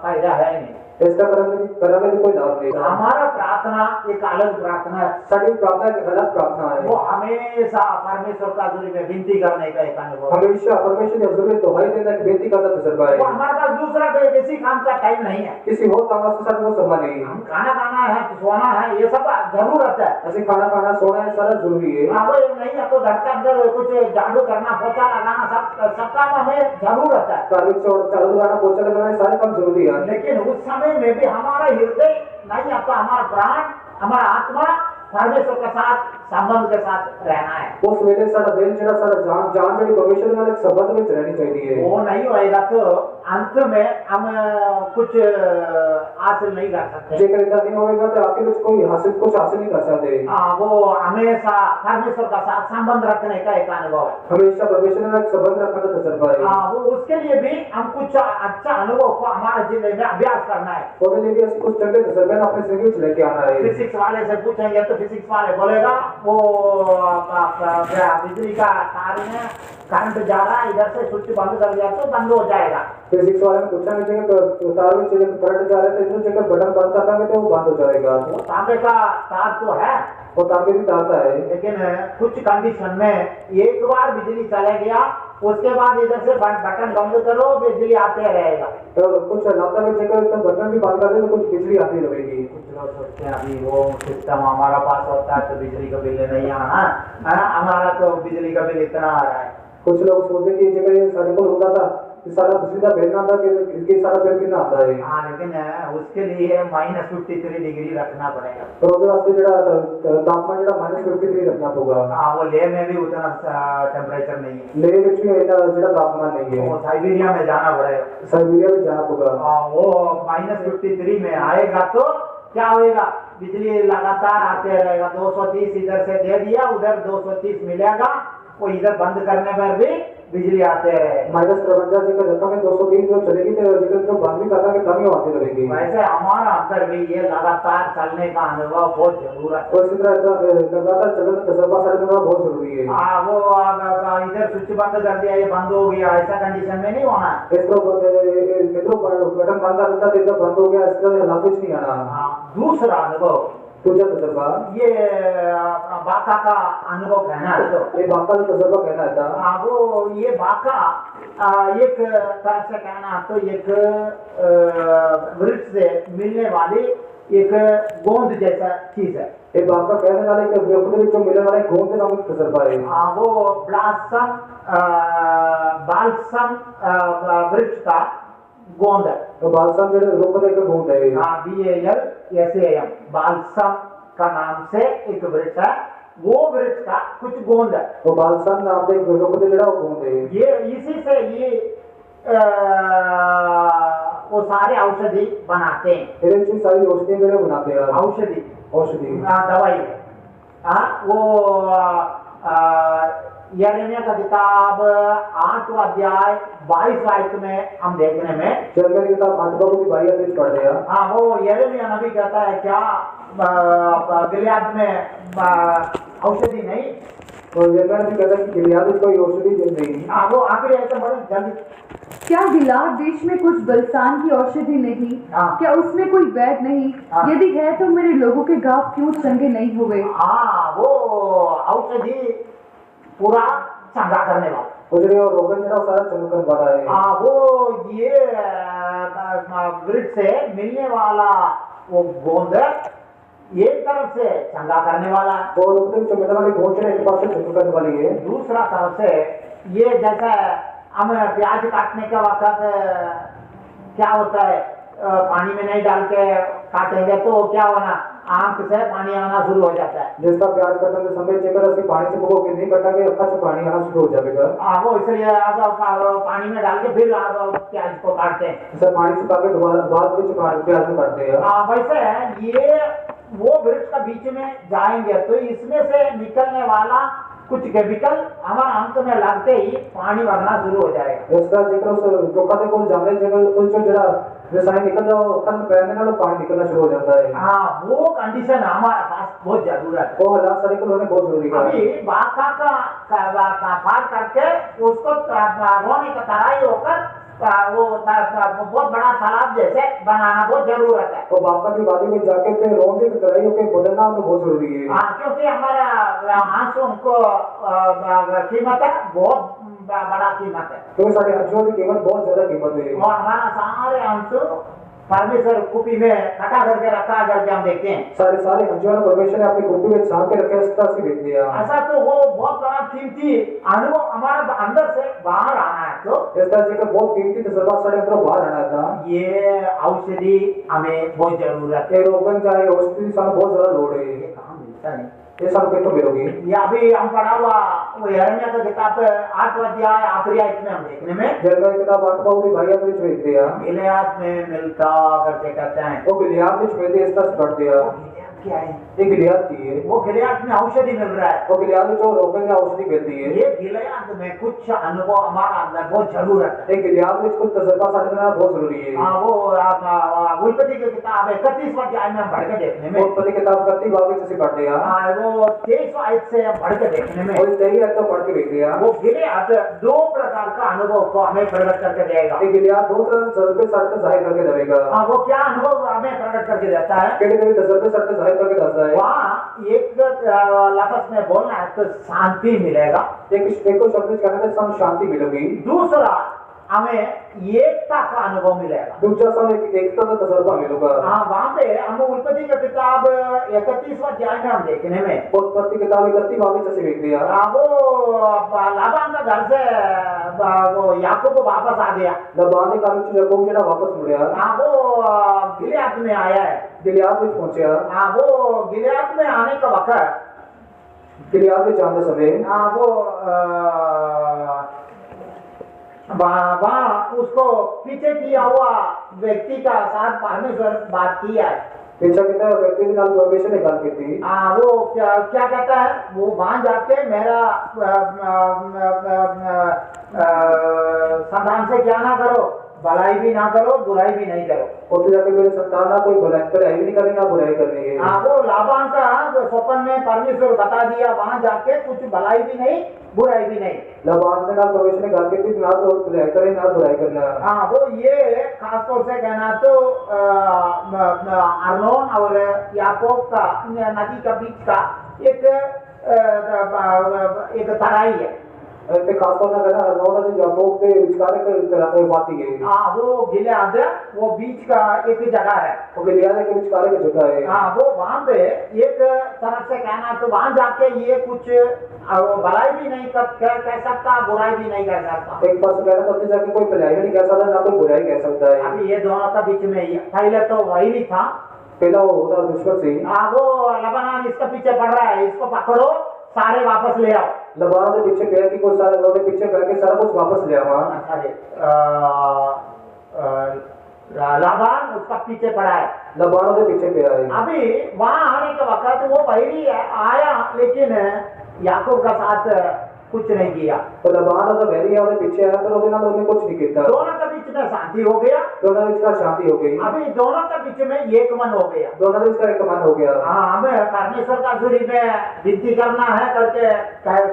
Speaker 1: फायदा है नहीं,
Speaker 2: इसका करने की कोई लाभ नहीं।
Speaker 1: हमारा प्रार्थना एक अलग प्रार्थना है।
Speaker 2: साड़ी प्रार्थना एक अलग प्रार्थना है।
Speaker 1: वो हमेशा परमेश्वर का हजूरी में विनती करने का एक अनुभव,
Speaker 2: हमेशा परमेश्वर की हजूरी में दुहाई देने की विनती करना तजर्बा है।
Speaker 1: वो हमारे पास दूसरा कोई किसी काम का टाइम नहीं है।
Speaker 2: किसी और काम से साथ वो समय नहीं।
Speaker 1: हम खाना खाना है, सोना है, ये सब जरूरत है।
Speaker 2: ऐसे खाना खाना सोना है सारा जरूरी है।
Speaker 1: वो नहीं है तो घर के अंदर कुछ झाड़ू करना, पोछा लगाना, सब काम हमें जरूरत है।
Speaker 2: कार्य चालू लगाना, पोछा लगाना, सारे काम जरूरी है।
Speaker 1: लेकिन उस समय में भी हमारा हृदय नहीं आता, हमारा प्राण, हमारा आत्मा परमेश्वर के साथ संबंध के साथ रहना है।
Speaker 2: उस वेले सारा दिल जड़ा सारा जान जड़ी परमेश्वर नाल एक संबंध में रहनी चाहिए।
Speaker 1: वो नहीं होएगा तो अंत में हम कुछ हासिल नहीं कर सकते।
Speaker 2: जेकर इतना नहीं होएगा तो आखिर कुछ हासिल नहीं कर सकते।
Speaker 1: वो हमेशा परमेश्वर का साथ संबंध रखने का एक अनुभव है।
Speaker 2: हमेशा परमेश्वर नाल एक संबंध रखने का तजर्बा है।
Speaker 1: वो उसके लिए भी हम कुछ अच्छा अनुभव को हमारे जिंदगी में अभ्यास करना है।
Speaker 2: उसके लिए भी ऐसे कुछ चंगे तजर्बे अपने जिंदगी में लेके आना है।
Speaker 1: फिजिक्स वाले से पूछेंगे तो फिजिक्स वाले बोलेगा वो बिजली का तार में करंट जा रहा है, इधर से स्विच बंद कर दिया तो बंद हो जाएगा।
Speaker 2: फिजिक्स वाले में पूछा नहीं कि तार में चले करंट जा रहे थे, इधर जगह बटन बंद करता है तो वो बंद हो जाएगा।
Speaker 1: वो तांबे का तार तो है,
Speaker 2: वो तांबे की तार है।
Speaker 1: लेकिन कुछ कंडीशन में एक बार बिजली चले गया, उसके बाद इधर से बटन बंद करो, बिजली आते रहेगा।
Speaker 2: तो कुछ लाता में जगह तो बटन भी बंद कर दे तो कुछ बिजली आती रहेगी।
Speaker 1: कुछ लोग सोचते हैं अभी वो सिस्टम हमारा पास होता है तो बिजली का बिल नहीं आना, हमारा तो बिजली का बिल इतना आ रहा है।
Speaker 2: कुछ लोग सोचते कि जगह ये सारे को होता था कि सारा बिजली का बिल ना आता कि सारा बिल कितना आता है।
Speaker 1: लेकिन उसके लिए -53 डिग्री रखना पड़ेगा।
Speaker 2: तो उधर वास्ते जड़ा तापमान जड़ा -53 रखना होगा।
Speaker 1: वो लेह में भी उतना टेम्परेचर नहीं है,
Speaker 2: लेह में भी जड़ा तापमान नहीं है।
Speaker 1: वो साइबेरिया में जाना पड़ेगा।
Speaker 2: साइबेरिया में जाना होगा।
Speaker 1: वो -53 में आएगा तो क्या होएगा, बिजली लगातार आते रहेगा। 230 इधर से दे दिया, उधर 230 मिलेगा, वो इधर बंद करने पर भी बिजली आते रहे।
Speaker 2: -53 जेकर रखोगे 220 जो चलेगी तो जेकर जो बंद भी करना के कमी आती रहेगी।
Speaker 1: वैसे हमारा अंदर भी ये लगातार चलने का अनुभव बहुत जरूरत है।
Speaker 2: तो इसी तरह लगातार चलने का तजर्बा साढ़े में बहुत जरूरी है।
Speaker 1: वो इधर स्विच बंद कर दिया, ये बंद हो गया, ऐसा कंडीशन में नहीं होना है।
Speaker 2: इसको बटन बंद कर देता तो इधर बंद हो गया, इस तरह हालात कुछ नहीं आना।
Speaker 1: दूसरा अनुभव,
Speaker 2: दूसरा तजर्बा
Speaker 1: ये बाका का अनुभव कहना है तो
Speaker 2: ये बाका का तजर्बा कहना था।
Speaker 1: वो ये बाका एक तरह से कहना तो एक वृक्ष से मिलने वाली एक गोंद जैसा चीज है।
Speaker 2: ये बाका कहने वाले के वृक्ष जो मिलने वाले गोंद नामक तजर्बा है।
Speaker 1: वो ब्लासम बालसम वृक्ष का गोंद है।
Speaker 2: तो बालसम जो रोपदे का गोंद है।
Speaker 1: BALSAM बालसम का नाम से एक वृक्ष है, वो वृक्ष का कुछ गोंद है।
Speaker 2: तो बालसम नाम से रोपदे जड़ा वो गोंद है।
Speaker 1: ये इसी से ये वो सारे औषधि बनाते हैं।
Speaker 2: इनसे सारी औषधि जो बनाते हैं।
Speaker 1: औषधि दवाई वो यिर्मयाह का किताब 8वां अध्याय 22 आयत में हम देखने में
Speaker 2: यिर्मयाह की किताब 8वां की 22 आयत पढ़ते हैं।
Speaker 1: वो यिर्मयाह नबी कहता है क्या गिलियाद में औषधि नहीं?
Speaker 2: और यिर्मयाह भी कहता है कि गिलियाद में कोई औषधि नहीं।
Speaker 1: वो आखिरी आयत में बड़े जल्दी,
Speaker 3: क्या गिलाद देश में कुछ बलसान की औषधि नहीं? क्या उसमें कोई वैद नहीं? यदि है तो मेरे लोगों के घाव क्यों चंगे नहीं हुए?
Speaker 1: वो औषधि पूरा चंगा करने वाला
Speaker 2: और रोगन जड़ा सारा चंगा कर वाला है।
Speaker 1: वो ये वृक्ष से मिलने वाला वो गोंद एक तरफ से चंगा करने वाला है
Speaker 2: और उसमें जो मिलने वाली गोंद एक पास से चंगा करने वाली है।
Speaker 1: दूसरा तरफ से ये जैसा हम प्याज काटने का वक्त क्या होता है, पानी में नहीं डाल के काटेंगे तो क्या होना, आंख से पानी आना शुरू हो जाता है।
Speaker 2: जिसका प्याज काटने के समय जेकर असली पानी से भगो के नहीं काटेंगे अच्छा से पानी आना शुरू हो जाएगा।
Speaker 1: वो इसलिए अब पानी में डाल के फिर प्याज को काटते हैं।
Speaker 2: सर पानी सुखा के दोबारा बाद में प्याज को काटते हैं।
Speaker 1: वैसे ये वो वृक्ष का बीच में जाएंगे तो इसमें से निकलने वाला कुछ केमिकल हमारे अंत में लगते ही पानी भरना शुरू हो जाएगा।
Speaker 2: इसका जेकर उस रोका दे को जाने जगह कुछ जो जरा रसायन निकल जाओ कल पहनने ना पानी निकलना शुरू हो जाता है।
Speaker 1: वो कंडीशन हमारे पास बहुत जरूरत है।
Speaker 2: वो हालात सारे को होने बहुत जरूरी है।
Speaker 1: अभी बाका का पार करके उसको रोने का तराई होकर वो बहुत बड़ा तालाब जैसे बनाना बहुत जरूरत है।
Speaker 2: तो बाका की वादी में जाके थे रोने की तराई होके बदलना बहुत जरूरी है।
Speaker 1: क्योंकि हमारा आंसू को कीमत है, बहुत बड़ा कीमत है।
Speaker 2: क्योंकि साढ़े आंसुओं की कीमत बहुत ज्यादा कीमत है।
Speaker 1: और हमारा सारे आंसू परमेश्वर कुपी में कटा करके रखा करके हम देखते हैं।
Speaker 2: सारे आंसुओं ने परमेश्वर ने अपनी कुपी में छाप के रखे इस तरह से भेज दिया।
Speaker 1: ऐसा तो वो बहुत बड़ा कीमती अनुभव हमारे अंदर से बाहर आना है। तो
Speaker 2: इस तरह से बहुत कीमती तजुर्बा साढ़े अंदर बाहर आना था।
Speaker 1: ये औषधि हमें बहुत जरूरत है।
Speaker 2: ये रोगन चाहे औषधि साल बहुत ज्यादा लोड है।
Speaker 1: ये कहाँ मिलता है?
Speaker 2: ये साल के तो मिलोगी।
Speaker 1: ये अभी हम पढ़ा हुआ वो यिर्मयाह का किताब 8वां अध्याय आखिरी आयत में हम देखने में
Speaker 2: यिर्मयाह की किताब 8वां की 22 में भेज दिया।
Speaker 1: गिलियाद में मिलता करके कहते हैं।
Speaker 2: वो गिलियाद में भेज दिया इस तरह से पढ़ दिया।
Speaker 1: क्या है?
Speaker 2: ये गिलियाद की है।
Speaker 1: वो गिलियाद में औषधि मिल रहा है।
Speaker 2: वो गिलियाद में जो रोगन या औषधि मिलती है।
Speaker 1: ये गिलियाद में कुछ अनुभव हमारा अंदर बहुत जरूरत है।
Speaker 2: एक गिलियाद में कुछ तजुर्बा साढ़े अंदर बहुत जरूरी है।
Speaker 1: वो उत्पत्ति की किताब 31वां अध्याय में हम पढ़ के देखने में
Speaker 2: उत्पत्ति किताब 31 बाब से पढ़ दिया।
Speaker 1: वो 23वां आयत से हम पढ़ के देखने में
Speaker 2: और 23 आयत को पढ़ के देख दिया।
Speaker 1: वो गिलियाद दो प्रकार का अनुभव को हमें प्रकट करके देगा।
Speaker 2: ये गिलियाद दो तरह तजुर्बे साढ़े जाहिर करके देगा।
Speaker 1: वो क्या अनुभव हमें प्रकट करके देता है?
Speaker 2: केड़े तजुर्बे साढ़े जाहिर करके देता है।
Speaker 1: एक लफ्ज में बोलना है तो शांति मिलेगा।
Speaker 2: एक को शब्द कहने से शांति मिलेगी।
Speaker 1: दूसरा हमें एकता का अनुभव मिलेगा।
Speaker 2: दूसरा सब एकता का तजुर्बा मिलेगा।
Speaker 1: वहाँ पे हम उत्पत्ति का किताब 31वां अध्याय में हम देखने में
Speaker 2: उत्पत्ति किताब 31 बाब से देख दिया।
Speaker 1: वो लाबान का घर से वो याकूब वापस आ गया।
Speaker 2: लाबान के कारण से याकूब जरा वापस मुड़िया।
Speaker 1: वो गिलियाद में आया है।
Speaker 2: गिलियाद में पहुंचा।
Speaker 1: वो गिलियाद में आने का वक्त
Speaker 2: गिलियाद में जाने समय
Speaker 1: वो वहाँ उसको पीछे किया हुआ व्यक्ति का साथ परमेश्वर बात किया है।
Speaker 2: पीछा कितना व्यक्ति के नाल परमेश्वर ने गल की
Speaker 1: वो क्या कहता है, वो वहां जाके मेरा संतान से क्या ना करो, भलाई भी ना करो, बुराई भी नहीं करो।
Speaker 2: उत्थे जाके मेरे संतान ना कोई भलाई भी नहीं करनी ना बुराई करनी है।
Speaker 1: वो लाबान का स्वप्न में परमेश्वर बता दिया, वहां जाके कुछ भलाई भी नहीं, बुराई भी नहीं।
Speaker 2: लाबान के नाल परमेश्वर ने गल की ना तो भलाई करे ना बुराई करना।
Speaker 1: वो ये खास तौर से कहना तो अर्नोन और याकूब का नदी का बीच का एक तराई है।
Speaker 2: ते खास तौर ना कहना अर्नोन और याकूब के विचार के तरह बात है।
Speaker 1: वो गिलियाद, वो बीच का एक जगह है,
Speaker 2: वो गिलियाद के विचार की जगह है।
Speaker 1: वो वहां पे एक तरफ से कहना तो वहां जाके ये कुछ भलाई भी नहीं कह सकता, बुराई भी नहीं कह सकता।
Speaker 2: एक पास कहना तो जाके कोई भलाई भी नहीं कह सकता ना कोई बुराई कह सकता है।
Speaker 1: अभी ये दोनों का बीच में ही, पहले तो वही नहीं था,
Speaker 2: पहला वो होता दुश्मन से।
Speaker 1: वो लबनान इसका पीछे पड़ रहा है, इसको पकड़ो, सारे वापस ले आओ।
Speaker 2: लबानों के पीछे गया कि कोई सारे लोगों के पीछे गया कि सारा कुछ वापस ले आओ।
Speaker 1: लाबान उसका पीछे पड़ा है,
Speaker 2: लबानों के पीछे गया है।
Speaker 1: अभी वहां आने के वक्त वो पहली आया, लेकिन याकूब का साथ कुछ नहीं किया।
Speaker 2: तो लबान तो वैरी है, पीछे आया पर उन्होंने कुछ नहीं किया।
Speaker 1: दोनों के बीच में शांति हो गया,
Speaker 2: दोनों बीच का शांति हो गई।
Speaker 1: अभी दोनों के बीच में एक मन हो गया,
Speaker 2: दोनों बीच का एक मन हो गया।
Speaker 1: हमें परमेश्वर का सूरी में विनती करना है करके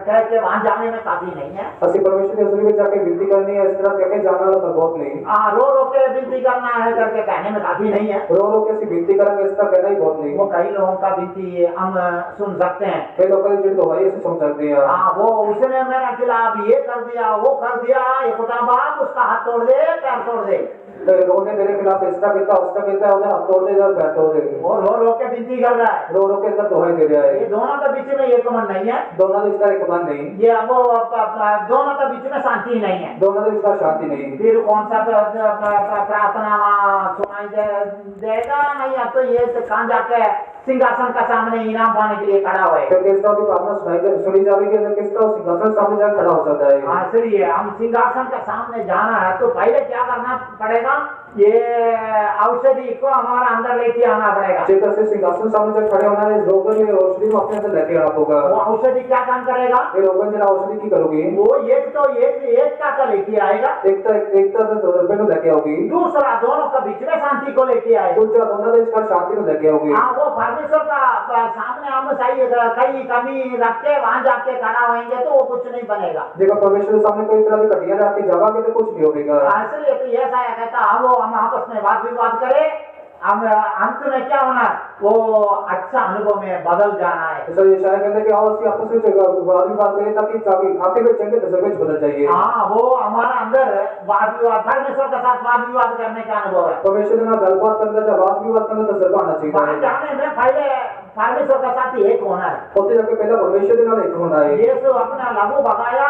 Speaker 1: कह के वहां जाने में काफी नहीं है।
Speaker 2: असली परमेश्वर के सूरी में जाके विनती करनी है, इस तरह कह के जाना तो बहुत नहीं।
Speaker 1: रो रो के विनती करना है करके कहने में काफी नहीं है।
Speaker 2: रो रो के ऐसी विनती करेंगे इस तरह कहना ही बहुत नहीं।
Speaker 1: वो कई लोगों का विनती हम सुन सकते हैं,
Speaker 2: कई लोग जो है ऐसे सुन सकते हैं।
Speaker 1: वो उसने मेरा खिलाफ ये कर दिया, वो कर दिया, ये खुदा बाप उसका हाथ तोड़ दे, पैर तोड़ दे।
Speaker 2: लोगों ने मेरे खिलाफ इसका कहता उसका कहता उन्हें हाथ तोड़ दे पैर तोड़ दे।
Speaker 1: वो रो रो के विनती कर रहा है,
Speaker 2: रो रो के अंदर दुहाई दे रहा है।
Speaker 1: ये दोनों के बीच में एक मन नहीं है,
Speaker 2: दोनों के बीच का एक मन नहीं।
Speaker 1: ये वो दोनों के बीच में शांति नहीं है,
Speaker 2: दोनों के बीच का शांति नहीं।
Speaker 1: फिर कौन सा प्रार्थना सुनाई देगा नहीं, अब तो ये कहाँ जाके सिंहासन का सामने इनाम पाने के लिए खड़ा हुआ है।
Speaker 2: किस तरह की प्रार्थना सुनी जाएगी, किस तरह सिंहासन सामने जाकर खड़ा हो सकता है।
Speaker 1: इसलिए हम सिंहासन का सामने जाना है तो पहले क्या करना पड़ेगा, ये औषधि को हमारा अंदर लेके आना पड़ेगा।
Speaker 2: जैसे से सिंहासन सामने जब खड़े होना है, इस रोगन में औषधि को अपने अंदर लेके आना होगा।
Speaker 1: वो औषधि क्या काम करेगा,
Speaker 2: ये रोगन जरा औषधि की करोगी,
Speaker 1: वो एकता का लेके आएगा,
Speaker 2: एकता तो लेके आओगी।
Speaker 1: दूसरा दोनों के बीच में शांति को लेके आएगा,
Speaker 2: दूसरा दोनों देश का शांति को लेके आओगी।
Speaker 1: वो परमेश्वर का सामने हम सही कई कमी रख के वहां जाके खड़ा होंगे तो वो कुछ नहीं बनेगा।
Speaker 2: देखो परमेश्वर के सामने कोई तरह की कटियां रख के जगह के तो कुछ नहीं होगा।
Speaker 1: इसलिए तो ये ऐसा कहता हम आपस में वाद विवाद करें, हम अंत में क्या होना, वो अच्छा अनुभव में बदल जाना है।
Speaker 2: तो ये शायद कहते हैं कि आओ उसकी आपस में वाद विवाद करें ताकि आगे में चंगे तजर्बे बदल जाइए।
Speaker 1: वो हमारा अंदर वाद विवाद, परमेश्वर के साथ वाद विवाद करने का अनुभव है।
Speaker 2: परमेश्वर ने गलबात करना चाहिए, वाद विवाद करना तजर्बा आना चाहिए।
Speaker 1: वहां जाने में पहले परमेश्वर का साथ एक होना है,
Speaker 2: होते जाके पहला परमेश्वर के नाल एक होना है।
Speaker 1: यीशु अपना लहू बगाया,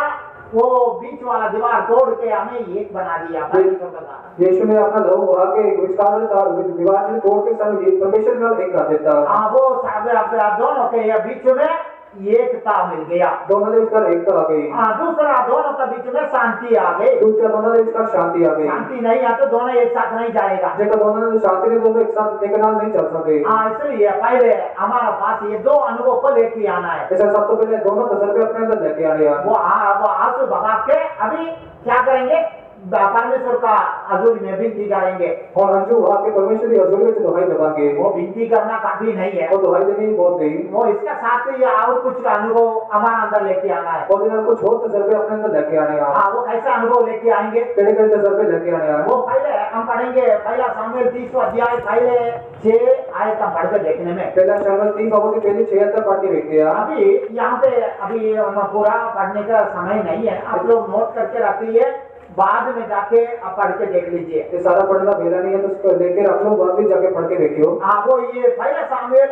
Speaker 1: वो बीच वाला दीवार तोड़ के हमें एक बना दिया परमेश्वर का साथ।
Speaker 2: यीशु ने अपना लहू बहा के विचकार वाले दीवार से तोड़ के सब परमेश्वर के नाल एक कर देता।
Speaker 1: वो दोनों के बीच में एकता मिल गया,
Speaker 2: दोनों के बीच का एकता आ गई।
Speaker 1: दूसरा दोनों के बीच में शांति आ गई,
Speaker 2: दूसरा दोनों के बीच का शांति आ गई।
Speaker 1: शांति नहीं है तो दोनों एक साथ नहीं जाएगा,
Speaker 2: जेकर दोनों ने शांति नहीं, दोनों एक साथ एक नाल नहीं चल सकते।
Speaker 1: इसलिए पहले हमारा पास ये दो अनुभव को लेके आना है।
Speaker 2: ऐसा सब तो पहले दोनों तजर्बे अपने अंदर लेके आने हैं।
Speaker 1: वो आंसू भगा के अभी क्या करेंगे, परमेश्वर का हजूरी में विनती करेंगे,
Speaker 2: और अंजू वहां के परमेश्वर की हजूरी में दुहाई दबाएंगे।
Speaker 1: वो विनती करना काफी नहीं है,
Speaker 2: वो दुहाई देनी बहुत नहीं,
Speaker 1: वो इसका साथ ही और कुछ का अनुभव हमारा अंदर लेके आना है।
Speaker 2: और दिन कुछ और तजर्बे अपने अंदर लेके आने हैं।
Speaker 1: वो कैसा अनुभव लेके आएंगे,
Speaker 2: केड़े केड़े तजर्बे लेके आने हैं।
Speaker 1: वो पहले हम पढ़ेंगे, पहला सामुएल 30वां अध्याय पहले 6 आयत हम पढ़ के देखने में।
Speaker 2: पहला शमूएल 3 बाबू की पहली 6 तक पढ़ के देखते हैं।
Speaker 1: अभी यहाँ पे अभी हम पूरा पढ़ने का समय नहीं है, आप लोग नोट करके रखिए, बाद में जाके आप पढ़ के देख लीजिए।
Speaker 2: ये सारा पढ़ना मेरा नहीं है तो उसको लेके रख लो, बाद में जाके पढ़ के देखियो।
Speaker 1: वो ये पहला सामुएल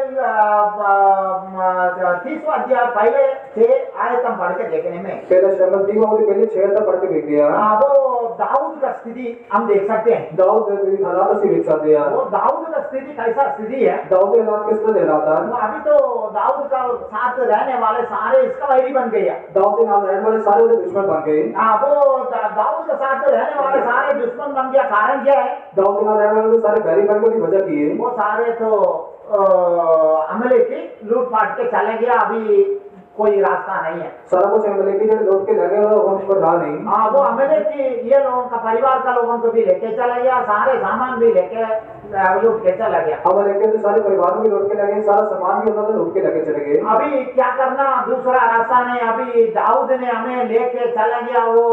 Speaker 1: 30वां अध्याय पहले 6 आयत हम पढ़ के देखने में।
Speaker 2: पहला शमूएल 3 बाबू की पहली 6 तक पढ़ के देखते हैं।
Speaker 1: वो दाऊद का स्थिति हम देख सकते हैं,
Speaker 2: दाऊद के हालात से देख सकते हैं।
Speaker 1: वो दाऊद का स्थिति कैसा स्थिति है,
Speaker 2: दाऊद के हालात किस तरह दे रहा था।
Speaker 1: अभी तो दाऊद का साथ रहने वाले सारे इसका वैरी बन गए,
Speaker 2: दाऊद के नाल रहने वाले सारे उसके दुश्मन बन गए।
Speaker 1: वो दाऊद के साथ रहने वाले सारे दुश्मन बन गया, कारण क्या है,
Speaker 2: दाऊद के नाल रहने वाले सारे बैरी बन गए की वजह की है।
Speaker 1: वो सारे तो अमले की लूटपाट के चले गया, अभी कोई रास्ता नहीं है।
Speaker 2: सारा कुछ एमएलए की जो लौट के लगे उन पर रहा नहीं।
Speaker 1: हाँ, वो अमले की ये लोगों का परिवार का लोगों को भी लेके चला गया, सारे सामान भी लेके लूट के चला गया।
Speaker 2: एमएलए के तो सारे परिवार भी लौट के लगे, सारा सामान भी उन्होंने लूट के लगे चले गए।
Speaker 1: अभी क्या करना, दूसरा रास्ता नहीं। अभी दाऊद ने हमें लेके चला गया वो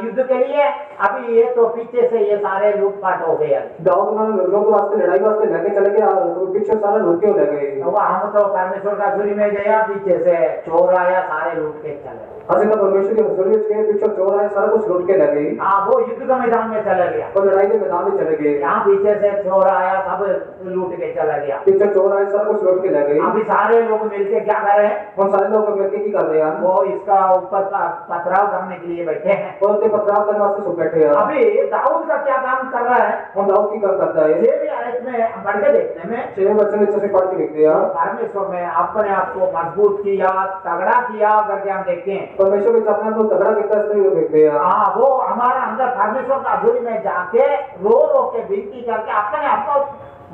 Speaker 1: युद्ध के लिए, अभी ये तो पीछे से ये सारे लूटपाट हो गए।
Speaker 2: दाऊद उन्होंने लोगों के वास्ते लड़ाई वास्ते लेके चले गया, पीछे सारा लूट के ले गए।
Speaker 1: तो हम तो परमेश्वर का हजूरी में गया, पीछे से चोर आया, सारे लूट के चले गए।
Speaker 2: असि तो परमेश्वर की हजूरी के पीछे चोर आए, सारा कुछ लूट के ले गए।
Speaker 1: हाँ, वो युद्ध का मैदान में चले गया,
Speaker 2: और लड़ाई के मैदान में चले गए।
Speaker 1: यहाँ पीछे से चोर आया, सब लूट के चला गया।
Speaker 2: पीछे चोर आए, सारा कुछ लूट के ले गए।
Speaker 1: अभी सारे लोग मिलके क्या कर रहे हैं,
Speaker 2: उन सारे लोग मिलके की कर रहे हैं,
Speaker 1: वो इसका ऊपर का पथराव करने के लिए बैठे हैं।
Speaker 2: और ते पथराव करने वास्ते सब बैठे हैं।
Speaker 1: अभी दाऊद का क्या काम कर रहा है,
Speaker 2: हम दाऊद की काम करता है।
Speaker 1: 6वीं आयत में बढ़ के देखने में
Speaker 2: 6वें वचन में से पढ़ के देखते हैं,
Speaker 1: परमेश्वर में अपने आप को मजबूत किया, तगड़ा किया करके हम देखते हैं।
Speaker 2: परमेश्वर के अपने आप को तगड़ा कितना इसलिए देखते हैं।
Speaker 1: हाँ, वो हमारा अंदर परमेश्वर का हजूरी में जाके रो रो के विनती करके अपने आप को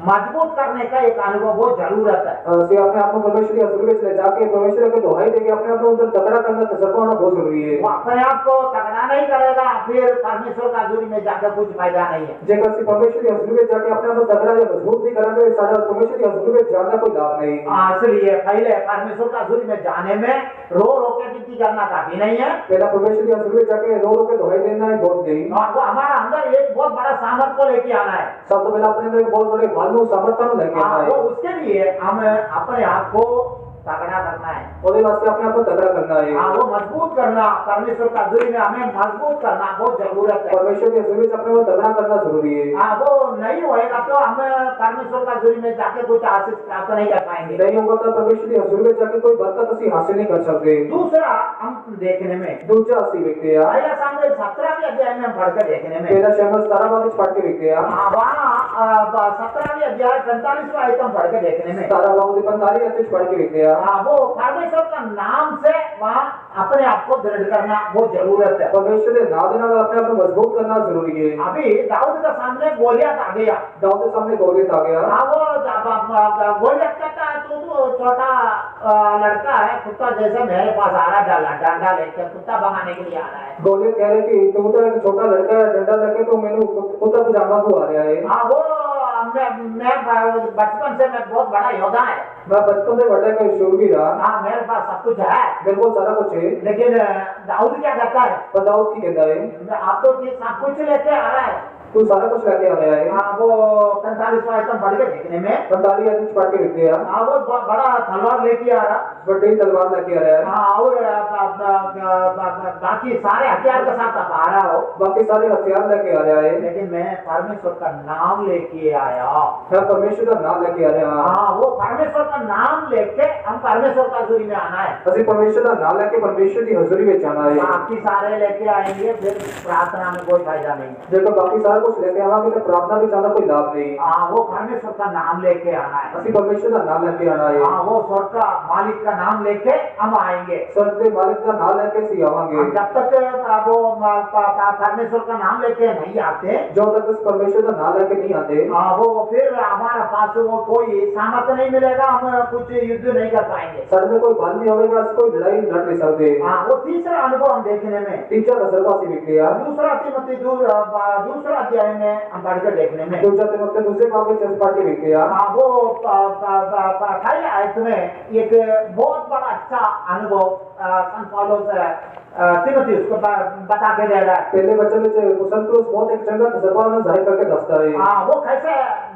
Speaker 1: मजबूत करने का एक अनुभव बहुत जरूरत है।
Speaker 2: से अपने आप को परमेश्वर की हजूरी में जाके परमेश्वर के दुहाई देके अपने आप को उधर तगड़ा करना तजर्बा होना बहुत जरूरी है।
Speaker 1: वो अपने आप को तगड़ा नहीं करेगा, फिर परमेश्वर का हजूरी में जाकर कुछ फायदा नहीं है।
Speaker 2: जेकर से परमेश्वर की हजूरी में जाके अपने आप को तगड़ा या मजबूत नहीं करेंगे, सारा परमेश्वर की हजूरी में जाना कोई लाभ नहीं।
Speaker 1: इसलिए पहले परमेश्वर का हजूरी में जाने में रो रो के विनती करना काफी नहीं है।
Speaker 2: पहला परमेश्वर की हजूरी में जाके रो रो के दुहाई देना है बहुत नहीं।
Speaker 1: और वो हमारा अंदर एक बहुत बड़ा सामर्थ को लेके आना है।
Speaker 2: सब तो पहला अपने अंदर एक बहुत बड़े भालू सामर्थ्य लेके आना
Speaker 1: वो
Speaker 2: है।
Speaker 1: उसके लिए हम अपने आप को तगड़ा करना है,
Speaker 2: और वास्ते अपने आप को तगड़ा करना है।
Speaker 1: वो मजबूत करना, परमेश्वर का हजूरी में हमें मजबूत करना बहुत जरूरत है।
Speaker 2: परमेश्वर की हजूरी में अपने को तगड़ा करना जरूरी है।
Speaker 1: वो नहीं होएगा तो हम परमेश्वर का हजूरी में जाके कुछ आशीष प्राप्त नहीं कर पाएंगे।
Speaker 2: नहीं होगा तो परमेश्वर की हजूरी में जाके कोई बरकत ਅਸੀਂ हासिल नहीं कर सकते।
Speaker 1: दूसरा हम देखने में
Speaker 2: दूसरा ਅਸੀਂ ਵੇਖਦੇ ਆ
Speaker 1: पहला सामुएल 17वें अध्याय में पढ़ कर देखने में,
Speaker 2: पहला शमूएल 17 ਵਿੱਚ पढ़ के ਵੇਖਦੇ ਆ
Speaker 1: वहाँ 17वें अध्याय 45वां आयत में पढ़ के देखने में
Speaker 2: 17 बाबू ਦੇ 45 ਵਿੱਚ पढ़ के ਵੇਖਦੇ ਆ
Speaker 1: वो परमेश्वर का नाम से वहाँ अपने आप को दृढ़ करना बहुत जरूरत है।
Speaker 2: परमेश्वर के नाम ਦੇ ਨਾਲ अपने आप को मजबूत करना जरूरी है।
Speaker 1: अभी दाऊद का सामने गोलियत आ गया,
Speaker 2: दाऊद के सामने गोलियत आ गया।
Speaker 1: वो गोलियत कहता है तू तो छोटा लड़का है, कुत्ता जैसे मेरे पास आ रहा है, डंडा लेकर कुत्ता भगाने के लिए आ रहा है।
Speaker 2: गोलियत कह रहे कि तू तो एक छोटा लड़का है, डंडा लेके तो मैंने कुत्ता पजामा को आ रहा है।
Speaker 1: हाँ, वो मैं बचपन से मैं बहुत बड़ा योद्धा है,
Speaker 2: मैं बचपन से बड़ा का शूरवीर रहा।
Speaker 1: हाँ, मेरे पास सब कुछ है,
Speaker 2: मेरे को सारा कुछ है।
Speaker 1: लेकिन दाऊद क्या कहता है,
Speaker 2: पर दाऊद की कहता है
Speaker 1: आप तो सब कुछ लेके आ रहा है।
Speaker 2: तू सारा कुछ लेके आ रहा है।
Speaker 1: हाँ, वो 45वां आयत पढ़ के देखने में
Speaker 2: 45 आयत पढ़ के लिखते हैं।
Speaker 1: हाँ, वो बड़ा तलवार लेके आ रहा,
Speaker 2: बड़ी तलवार लेके आ रहा है।
Speaker 1: हाँ, और बाकी सारे हथियार के साथ आ रहा हो,
Speaker 2: बाकी सारे हथियार लेके आ रहा है,
Speaker 1: लेकिन मैं परमेश्वर का नाम लेके आया।
Speaker 2: मैं परमेश्वर का नाम लेके आ रहा।
Speaker 1: हाँ, वो परमेश्वर का नाम लेके हम परमेश्वर का हजूरी में आना है।
Speaker 2: ਅਸੀਂ परमेश्वर का नाम लेके परमेश्वर की हजूरी में जाना है।
Speaker 1: बाकी सारे लेके आएंगे, फिर प्रार्थना में कोई फायदा नहीं।
Speaker 2: जब बाकी सारा कुछ लेके आवांगे तो प्रार्थना में जाना कोई लाभ नहीं।
Speaker 1: हाँ, वो परमेश्वर का नाम लेके आना है।
Speaker 2: ਅਸੀਂ परमेश्वर का नाम लेके आना है।
Speaker 1: हाँ, वो स्वर्ग का मालिक का नाम लेके हम आएंगे।
Speaker 2: स्वर्ग के मालिक का नाम लेके ਅਸੀਂ आवांगे।
Speaker 1: जब तक वो परमेश्वर का नाम लेके नहीं आते,
Speaker 2: जो तक इस परमेश्वर का नाम लेके नहीं आते,
Speaker 1: वो फिर हमारा पास वो कोई सामर्थ्य नहीं मिलेगा, हम कुछ युद्ध नहीं कर पाएंगे।
Speaker 2: सर में कोई बल नहीं होगा, कोई लड़ाई लड़ नहीं सकते।
Speaker 1: हाँ, वो तीसरा अनुभव हम देखने में
Speaker 2: तीसरा तजर्बा से लिख लिया।
Speaker 1: दूसरा तिमोथी दूसरा अध्याय में हम बढ़कर देखने में
Speaker 2: दूसरा तिमोथी दूसरे भाग में 6 पार्टी लिख लिया।
Speaker 1: वो पहले आयत में एक बहुत बड़ा अच्छा अनुभव संत पौलुस तिमोथी उसको बता के दे रहा है।
Speaker 2: पहले वचन में संत पौलुस बहुत एक चंगा तजर्बा में जाहिर करके दसता है।
Speaker 1: हाँ, वो कैसे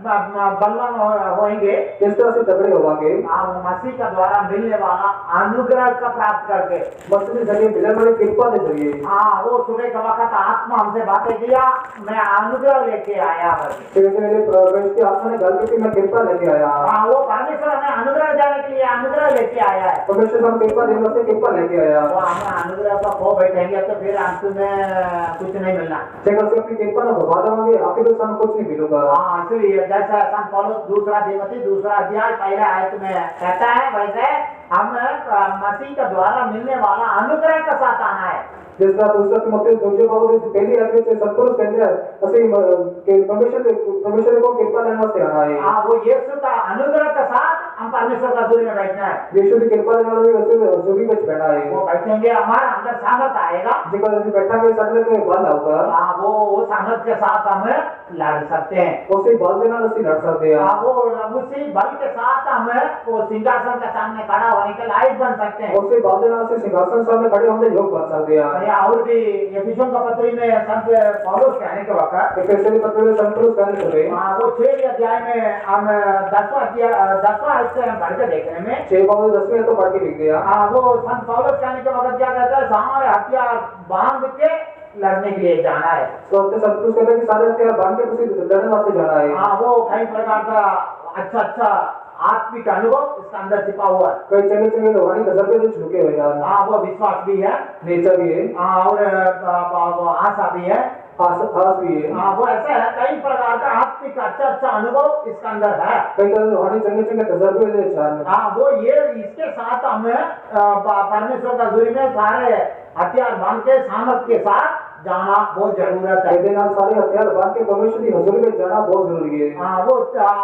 Speaker 1: बलवान होंगे,
Speaker 2: किस तरह से तगड़े होंगे,
Speaker 1: वो मसीह का द्वारा मिलने वाला अनुग्रह का प्राप्त करके,
Speaker 2: मसीह के जरिए मिलने वाली कृपा के जरिए।
Speaker 1: हाँ, वो सुबह का वक्त आत्मा हमसे बातें किया, मैं अनुग्रह लेके आया।
Speaker 2: प्रवेश की आत्मा ने गल की मैं कृपा लेके आया।
Speaker 1: हाँ, वो परमेश्वर हमें अनुग्रह देने के लिए अनुग्रह लेके आया है।
Speaker 2: परमेश्वर हम कृपा देने से कृपा लेके आया।
Speaker 1: वो हमें अनुग्रह का खो बैठेंगे तो फिर अंत में कुछ नहीं मिलना।
Speaker 2: जेकर से अपनी कृपा न भरवा देंगे, आपके तो ਸਾਨੂੰ कुछ नहीं मिलेगा।
Speaker 1: हाँ, इसलिए जैसा संत पौलुस दूसरा तिमोथी दूसरा अध्याय पहले आयत में कहता है, वैसे हम मसीह के द्वारा मिलने वाला अनुग्रह के साथ आना है।
Speaker 2: जिस तरह दूसरा तिमोथेयुस 2:9 ਦੀ ਪਹਿਲੀ ਅਧਿਆਇ ਵਿੱਚ ਸਤਿਪੁਰਸ਼ ਕਹਿੰਦੇ ਆ ਅਸੀਂ ਕਿ परमेश्वर को कृपा लेने वास्ते आना है।
Speaker 1: हाँ, वो यीशु का अनुग्रह के साथ हम परमेश्वर का हजूरी में बैठना है।
Speaker 2: यीशु की कृपा लेने वाले हजूरी में बैठना है।
Speaker 1: वो बैठेंगे, हमारे अंदर सामर्थ आएगा।
Speaker 2: जिसका ਅਸੀਂ बैठांगे ਸਾਡੇ ਤੇ बल आऊगा।
Speaker 1: हाँ, वो सामर्थ के साथ हम लड़ सकते हैं।
Speaker 2: उसी बल के नाल ਅਸੀਂ लड़ सकते हैं।
Speaker 1: हाँ, वो उसी बल के साथ हम वो सिंहासन के सामने खड़ा होने के लायक बन सकते हैं।
Speaker 2: उसी बल के नाल ਅਸੀਂ सिंहासन सामने खड़े होने योग्य बन सकते हैं।
Speaker 1: या और भी एफिसियों का पत्री में संत पौलुस कहने के वक्त
Speaker 2: एफिसियों के पत्री में संत पौलुस कहने के वक्त
Speaker 1: हाँ, वो 6 अध्याय में हम 10वां हिस्से हम पढ़ के देखने में
Speaker 2: 10वें तो पढ़ के लिख दिया।
Speaker 1: हाँ, वो संत पौलुस कहने के वक्त क्या कहता है, सारे हथियार बांध के लड़ने के लिए जाना है।
Speaker 2: तो संत पौलुस कहता है कि सारे हथियार बांध के तुसी लड़ने वास्ते जाना है।
Speaker 1: हाँ, वो कई प्रकार का अच्छा आत्मिक अनुभव इसका अंदर छिपा हुआ है।
Speaker 2: कई चंगे रूहानी तजर्बे जो छुपे हुए हैं।
Speaker 1: हाँ, वो विश्वास भी है,
Speaker 2: नेचा भी है,
Speaker 1: और आशा भी है,
Speaker 2: आस भी है।
Speaker 1: हाँ, वो ऐसा है, कई प्रकार का आत्मिक अच्छा अनुभव इसका अंदर है।
Speaker 2: कई तरह रूहानी चंगे तजर्बे जो हैं।
Speaker 1: हाँ, वो ये इसके साथ हम परमेश्वर का हजूरी में सारे हथियार बांध के सामर्थ के साथ जाना बहुत जरूरत है।
Speaker 2: इसके नाल सारे हथियार बांध के परमेश्वर की हजूरी में जाना बहुत जरूरी है।
Speaker 1: हाँ, वो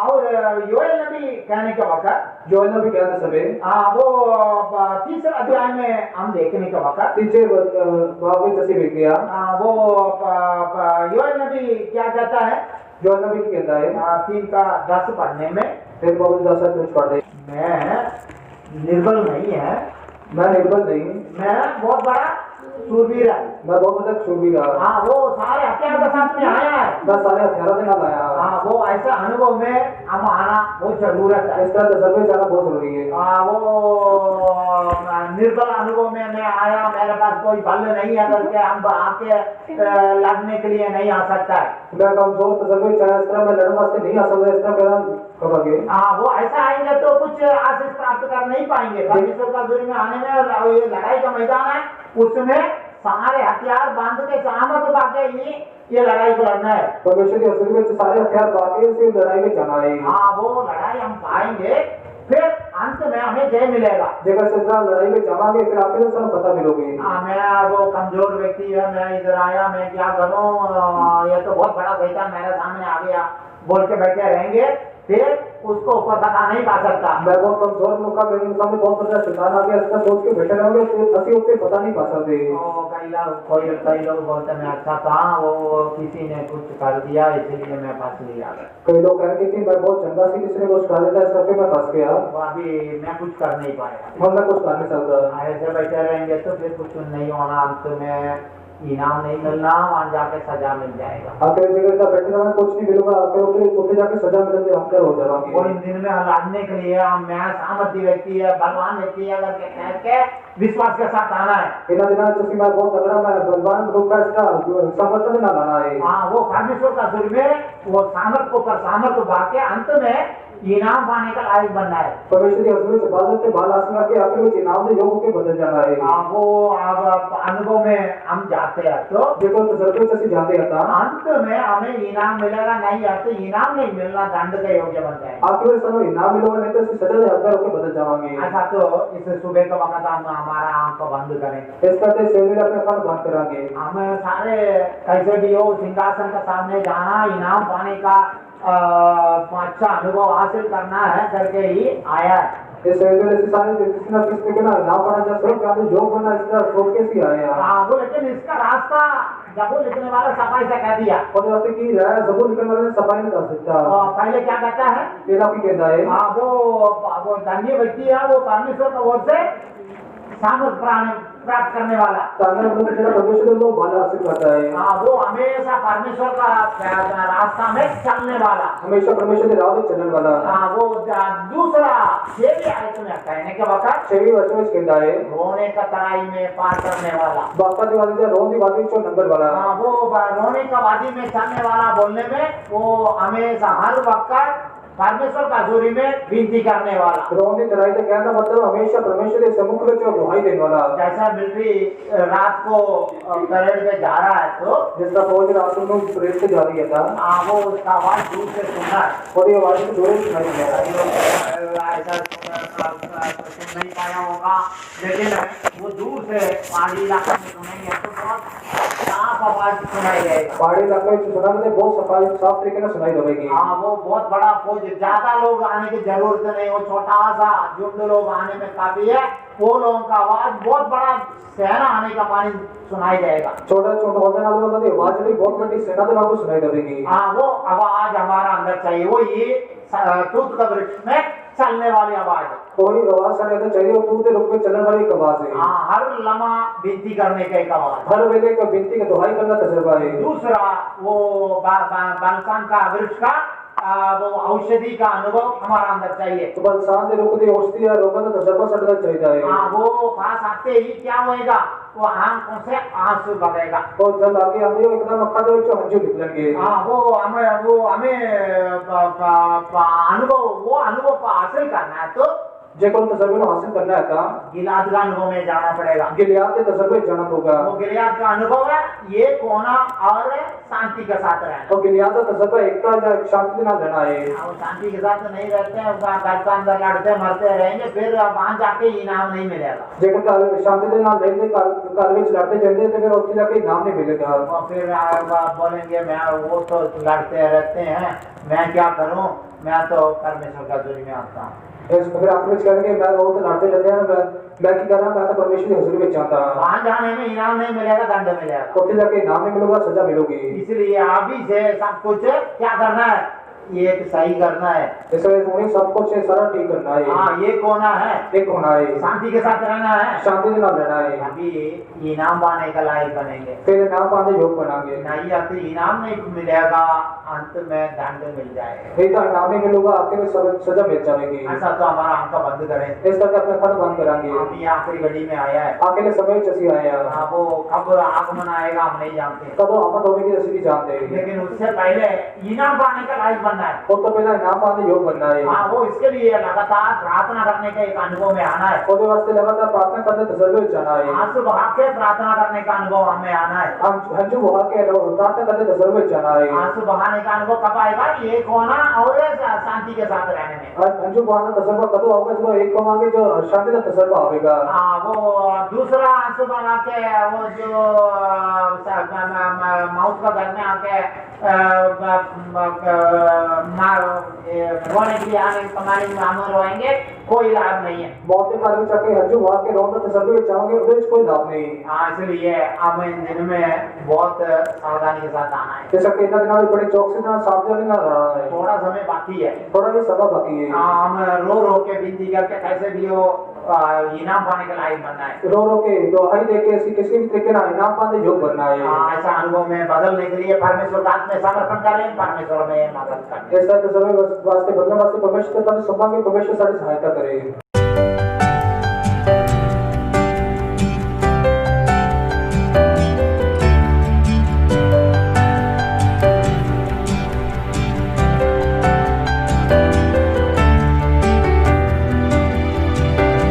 Speaker 1: और योएल नबी कहने के वक्त
Speaker 2: योएल नबी कहते समय
Speaker 1: हाँ, वो 3 अध्याय में हम देखने के वक्त
Speaker 2: तीसरे भाग में जैसे देख लिया।
Speaker 1: वो योएल नबी क्या कहता है,
Speaker 2: योएल नबी कहता है
Speaker 1: 3:10 पढ़ने में,
Speaker 2: फिर बहुत 10 कुछ पढ़ दे।
Speaker 1: मैं निर्बल नहीं है,
Speaker 2: मैं निर्बल नहीं,
Speaker 1: मैं बहुत बड़ा शूरवीर है।
Speaker 2: मैं बहुत बड़ा शूरवीर हूं।
Speaker 1: हाँ, वो सारे हथियार के साथ में आया है।
Speaker 2: मैं सारे हथियारों के नाल आया।
Speaker 1: हाँ, वो ऐसा अनुभव में हम आना बहुत जरूरत है।
Speaker 2: इसका तजर्बे जाना बहुत जरूरी है।
Speaker 1: हाँ, वो निर्बल अनुभव में मैं आया, मेरे पास कोई बल नहीं है करके हम आके लड़ने के लिए नहीं आ सकता है।
Speaker 2: मैं कमजोर तजर्बे चाहे इस तरह मैं लड़ने वास्ते नहीं आ सकता, इस तरह कहना कहोगे।
Speaker 1: हाँ, वो ऐसा आएंगे तो कुछ आशीष प्राप्त कर नहीं पाएंगे। परमेश्वर का हजूरी में आने में ये लड़ाई का मैदान है, उसमें सारे हथियार बांध के सामर्थ पाके ही ये लड़ाई को लड़ना है।
Speaker 2: परमेश्वर की हजूरी में सारे हथियार पाके उसे लड़ाई में जाना है।
Speaker 1: हाँ, वो लड़ाई हम पाएंगे, फिर अंत में हमें जय मिलेगा।
Speaker 2: जगह से लड़ाई में जावांगे, फिर आखिर में पता मिलोगे।
Speaker 1: हाँ, मैं वो कमजोर व्यक्ति है, मैं इधर आया, मैं क्या करूं, ये तो बहुत बड़ा शैतान मेरे सामने आ गया बोल के बैठे रहेंगे, फिर उसको ऊपर पता नहीं पा सकता।
Speaker 2: मैं बहुत कमजोर लोग का मेरे सामने बहुत बड़ा शैतान आ गया, इसका सोच के बैठे रहोगे तो असली उससे पता नहीं पा सकते।
Speaker 1: कई लोग बोलते मैं अच्छा था, वो किसी ने कुछ कर दिया इसलिए मैं फंस गया।
Speaker 2: कई लोग कहेंगे कि मैं बहुत चंगा सी, किसी ने कुछ कर दिया इस करके मैं फंस गया।
Speaker 1: वो अभी मैं कुछ कर नहीं पाया,
Speaker 2: मैं कुछ कर नहीं सकता।
Speaker 1: ऐसे बैठे रहेंगे तो फिर कुछ नहीं होना, अंत में इनाम नहीं मिलना, वहां जाके सजा मिल जाएगा।
Speaker 2: आखिर जगह का बैठे रहना कुछ नहीं मिलेगा, आखिर ऊपर जाके सजा मिलेगी, हम क्या हो जाएंगे।
Speaker 1: और इन दिन में लड़ने के लिए मैं सामर्थ्य व्यक्ति है, बलवान व्यक्ति है अगर कह के विश्वास के साथ आना है।
Speaker 2: इन दिनों जैसे मैं बहुत तगड़ा, मैं बलवान लोग का समर्थन ना लाना है।
Speaker 1: हाँ, वो परमेश्वर का हजूरी में वो सामर्थ को पर सामर्थ बाके अंत में इनाम पाने का लायक बनना है।
Speaker 2: परमेश्वर की हजूरी से बादल से बाल आसमान के आखिर में इनाम में योग के बदल जाना है।
Speaker 1: वो अब अनुभव में हम जाते हैं तो
Speaker 2: देखो तजर्बे से जाते हैं
Speaker 1: अंत में हमें इनाम मिलेगा, नहीं है तो इनाम नहीं मिलना, दंड का योग्य बन जाए।
Speaker 2: आखिर में समय इनाम मिलेगा, नहीं तो सजा से हथियार होकर बदल जाएंगे।
Speaker 1: ऐसा तो इस सुबह का वक्त हम हमारा आंख को बंद करें,
Speaker 2: इस करते सेवरी अपने कान बंद कराएंगे।
Speaker 1: हम सारे कैसे भी हो सिंहासन के सामने जाना, इनाम पाने का अच्छा अनुभव हासिल करना है करके ही आया है।
Speaker 2: इस सेवरी से सारे किसी ना किसी के ना इनाम पाना जब सब जाते योग बनना इस तरह सोच के सी आए हैं।
Speaker 1: हाँ, वो लेकिन इसका रास्ता जब वो लिखने वाला सफाई से कह दिया,
Speaker 2: और रास्ते की राह जबूर लिखने वाले ने सफाई नहीं कर सकता।
Speaker 1: पहले क्या कहता है,
Speaker 2: तेरा भी कहता है
Speaker 1: हाँ, वो धन्य व्यक्ति है, वो परमेश्वर की ओर से सामर्थ प्राप्त करने वाला।
Speaker 2: परमेश्वर लोग बाला हासिल करता है।
Speaker 1: हाँ, वो हमेशा परमेश्वर का रास्ता में चलने वाला,
Speaker 2: हमेशा परमेश्वर के राह में चलने वाला।
Speaker 1: हाँ, वो दूसरा 6वीं आयत में कहने के वक्त
Speaker 2: 6वीं वचन में कहता है
Speaker 1: रोने का तराई में पार करने वाला,
Speaker 2: बापा दिवाली से रोन दिवाली चो नंबर वाला।
Speaker 1: हाँ, वो रोने का वादी में चलने वाला बोलने में वो हमेशा हर वक्त परमेश्वर का हजूरी में विनती करने वाला।
Speaker 2: रोम दी तराई ते कहना मतलब हमेशा परमेश्वर के सम्मुख में जो दुहाई देने वाला।
Speaker 1: जैसा मिलिट्री रात को परेड पे जा रहा है तो
Speaker 2: जिस तरह फौज रात को परेड पे जा रही है था,
Speaker 1: वो उसका आवाज दूर से सुनना है।
Speaker 2: और ये आवाज तो दूर से सुनाई दे रहा है।
Speaker 1: ऐसा सुन नहीं पाया होगा, लेकिन वो दूर से पहाड़ी इलाका में सुनेंगे तो बहुत साफ आवाज सुनाई देगा।
Speaker 2: पहाड़ी इलाके में सुना तो बहुत सफाई साफ तरीके से सुनाई देगी।
Speaker 1: हाँ, वो बहुत बड़ा फौज, ज्यादा लोग आने की जरूरत नहीं, वो छोटा सा झुंड लोग आने में काफी है। वो लोगों का आवाज बहुत बड़ा सेना आने का पानी सुनाई देगा।
Speaker 2: छोटा छोटा होने वाले लोगों की आवाज भी बहुत बड़ी सेना के वांगू सुनाई देगी।
Speaker 1: हाँ, वो आवाज हमारा अंदर चाहिए, वो ये तूत का वृक्ष में चलने वाली आवाज है।
Speaker 2: कोई आवाज सुनाई देना चाहिए, और तूते रुक में चलने वाली एक आवाज है।
Speaker 1: हाँ, हर लम्हा विनती करने का एक आवाज।
Speaker 2: हर वेले का विनती का दुहाई करना तजुर्बा है।
Speaker 1: दूसरा वो बलसान का वृक्ष का वो औषधि का अनुभव हमारा अंदर चाहिए।
Speaker 2: तो बलसान दे रुक दी औषधि या रोगन का तजुर्बा सड़ना चाहिए।
Speaker 1: हाँ, वो पास आते ही क्या होएगा, वो आंखों से आंसू बगेगा।
Speaker 2: और जब आगे आते हो एकदम अखा दे जो हंजू निकलेंगे।
Speaker 1: हाँ, वो हमें अनुभव को हासिल करना है तो
Speaker 2: जेको तजुर्बे हासिल करना है काम
Speaker 1: गिलाद का अनुभव में जाना पड़ेगा।
Speaker 2: गिलियाद के तजुर्बे जाना होगा।
Speaker 1: वो गिलियाद का अनुभव है, ये कोना और शांति के साथ रहना।
Speaker 2: तो गिलियाद का तजुर्बा एकता या शांति के साथ रहना है।
Speaker 1: वो शांति के साथ नहीं रहते हैं, घर का अंदर लड़ते मरते रहेंगे, फिर वहां जाके इनाम नहीं मिलेगा।
Speaker 2: जेकर शांति के साथ रहते घर में लड़ते जाते तो फिर उसके जाके इनाम नहीं मिलेगा।
Speaker 1: और फिर बोलेंगे मैं वो तो लड़ते रहते हैं, मैं क्या करूं, मैं तो परमेश्वर का हजूरी में आता हूँ।
Speaker 2: फिर आखिर में कहेंगे मैं वो तो लड़ते रहते हैं, मैं क्या कर रहा हूं, मैं तो परमेश्वर की हजूरी में चाहता हूं।
Speaker 1: वहां जाने में इनाम नहीं मिलेगा, दंड मिलेगा।
Speaker 2: उसके जाके इनाम नहीं मिलेगा, सजा मिलेगी।
Speaker 1: इसलिए अभी से सब कुछ क्या करना है, ये सही करना है।
Speaker 2: इसलिए उन्हें सब कुछ सारा ठीक करना है।
Speaker 1: हाँ, ये कोना है,
Speaker 2: एक होना है,
Speaker 1: शांति के साथ रहना है,
Speaker 2: शांति के साथ रहना है।
Speaker 1: अभी इनाम पाने का लायक बनेंगे।
Speaker 2: फिर इनाम पाने योग बनाएंगे।
Speaker 1: नहीं आते इनाम नहीं मिलेगा, अंत में दंड मिल जाएगा।
Speaker 2: नहीं तो इनाम नहीं मिलेगा, आखिर में सजा मिल जाएगी।
Speaker 1: ऐसा तो हमारा आंखा बंद करें,
Speaker 2: इस तरह अपने फट बंद कराएंगे।
Speaker 1: अभी आखिरी घड़ी में आया है।
Speaker 2: आखिर समय चसी आए हैं,
Speaker 1: वो कब आगमन आएगा हम नहीं जानते,
Speaker 2: कब आमद होने की रसीदी जानते हैं।
Speaker 1: लेकिन उससे पहले इनाम पाने का लायक बनना है।
Speaker 2: वो तो पहले इनाम पाने योग बनना है।
Speaker 1: हाँ, वो इसके लिए लगातार प्रार्थना करने के एक अनुभव में आना है।
Speaker 2: उसके वास्ते लगातार प्रार्थना करने तजुर्बे में जाना है।
Speaker 1: आंसू बहा के प्रार्थना करने का अनुभव हमें आना है।
Speaker 2: हंजू बहा के प्रार्थना करने तजुर्बे में जाना है।
Speaker 1: आंसू बहाने का अनुभव कब आएगा, ये कोना और शांति के साथ रहने में।
Speaker 2: हंजू बहाना तजुर्बा कब होगा, जब एक कमांगे जो शांति का तजुर्बा होगा।
Speaker 1: हाँ, वो दूसरा आंसू बहा के वो जो माउथ का घर में आके रोने के लिए आने कमाने में आमर रोएंगे, कोई लाभ नहीं है।
Speaker 2: बहुत से कार्य चाहे हंजू बहा के रोना तजुर्बे में चाहोगे, उधर कोई लाभ नहीं।
Speaker 1: हाँ, इसलिए हमें इन दिन में बहुत सावधानी के साथ आना है।
Speaker 2: जैसा कि इतना दिनों बड़े चौक से सावधानी ना रहना है।
Speaker 1: थोड़ा समय बाकी है,
Speaker 2: थोड़ा ही समय बाकी है।
Speaker 1: हम रो रो के विनती करके कैसे भी हो इनाम पाने के लायक बनना है।
Speaker 2: रो रो के दुहाई दे के किसी भी तरीके ना इनाम पाने योग बनना है।
Speaker 1: ऐसा अनुभव में बदलने के लिए परमेश्वर का हाथ में समर्पण करें, परमेश्वर में मदद करें।
Speaker 2: ऐसा तो समय वास्ते बदलने वास्ते परमेश्वर का सम्मान के परमेश्वर सारी सहायता करे।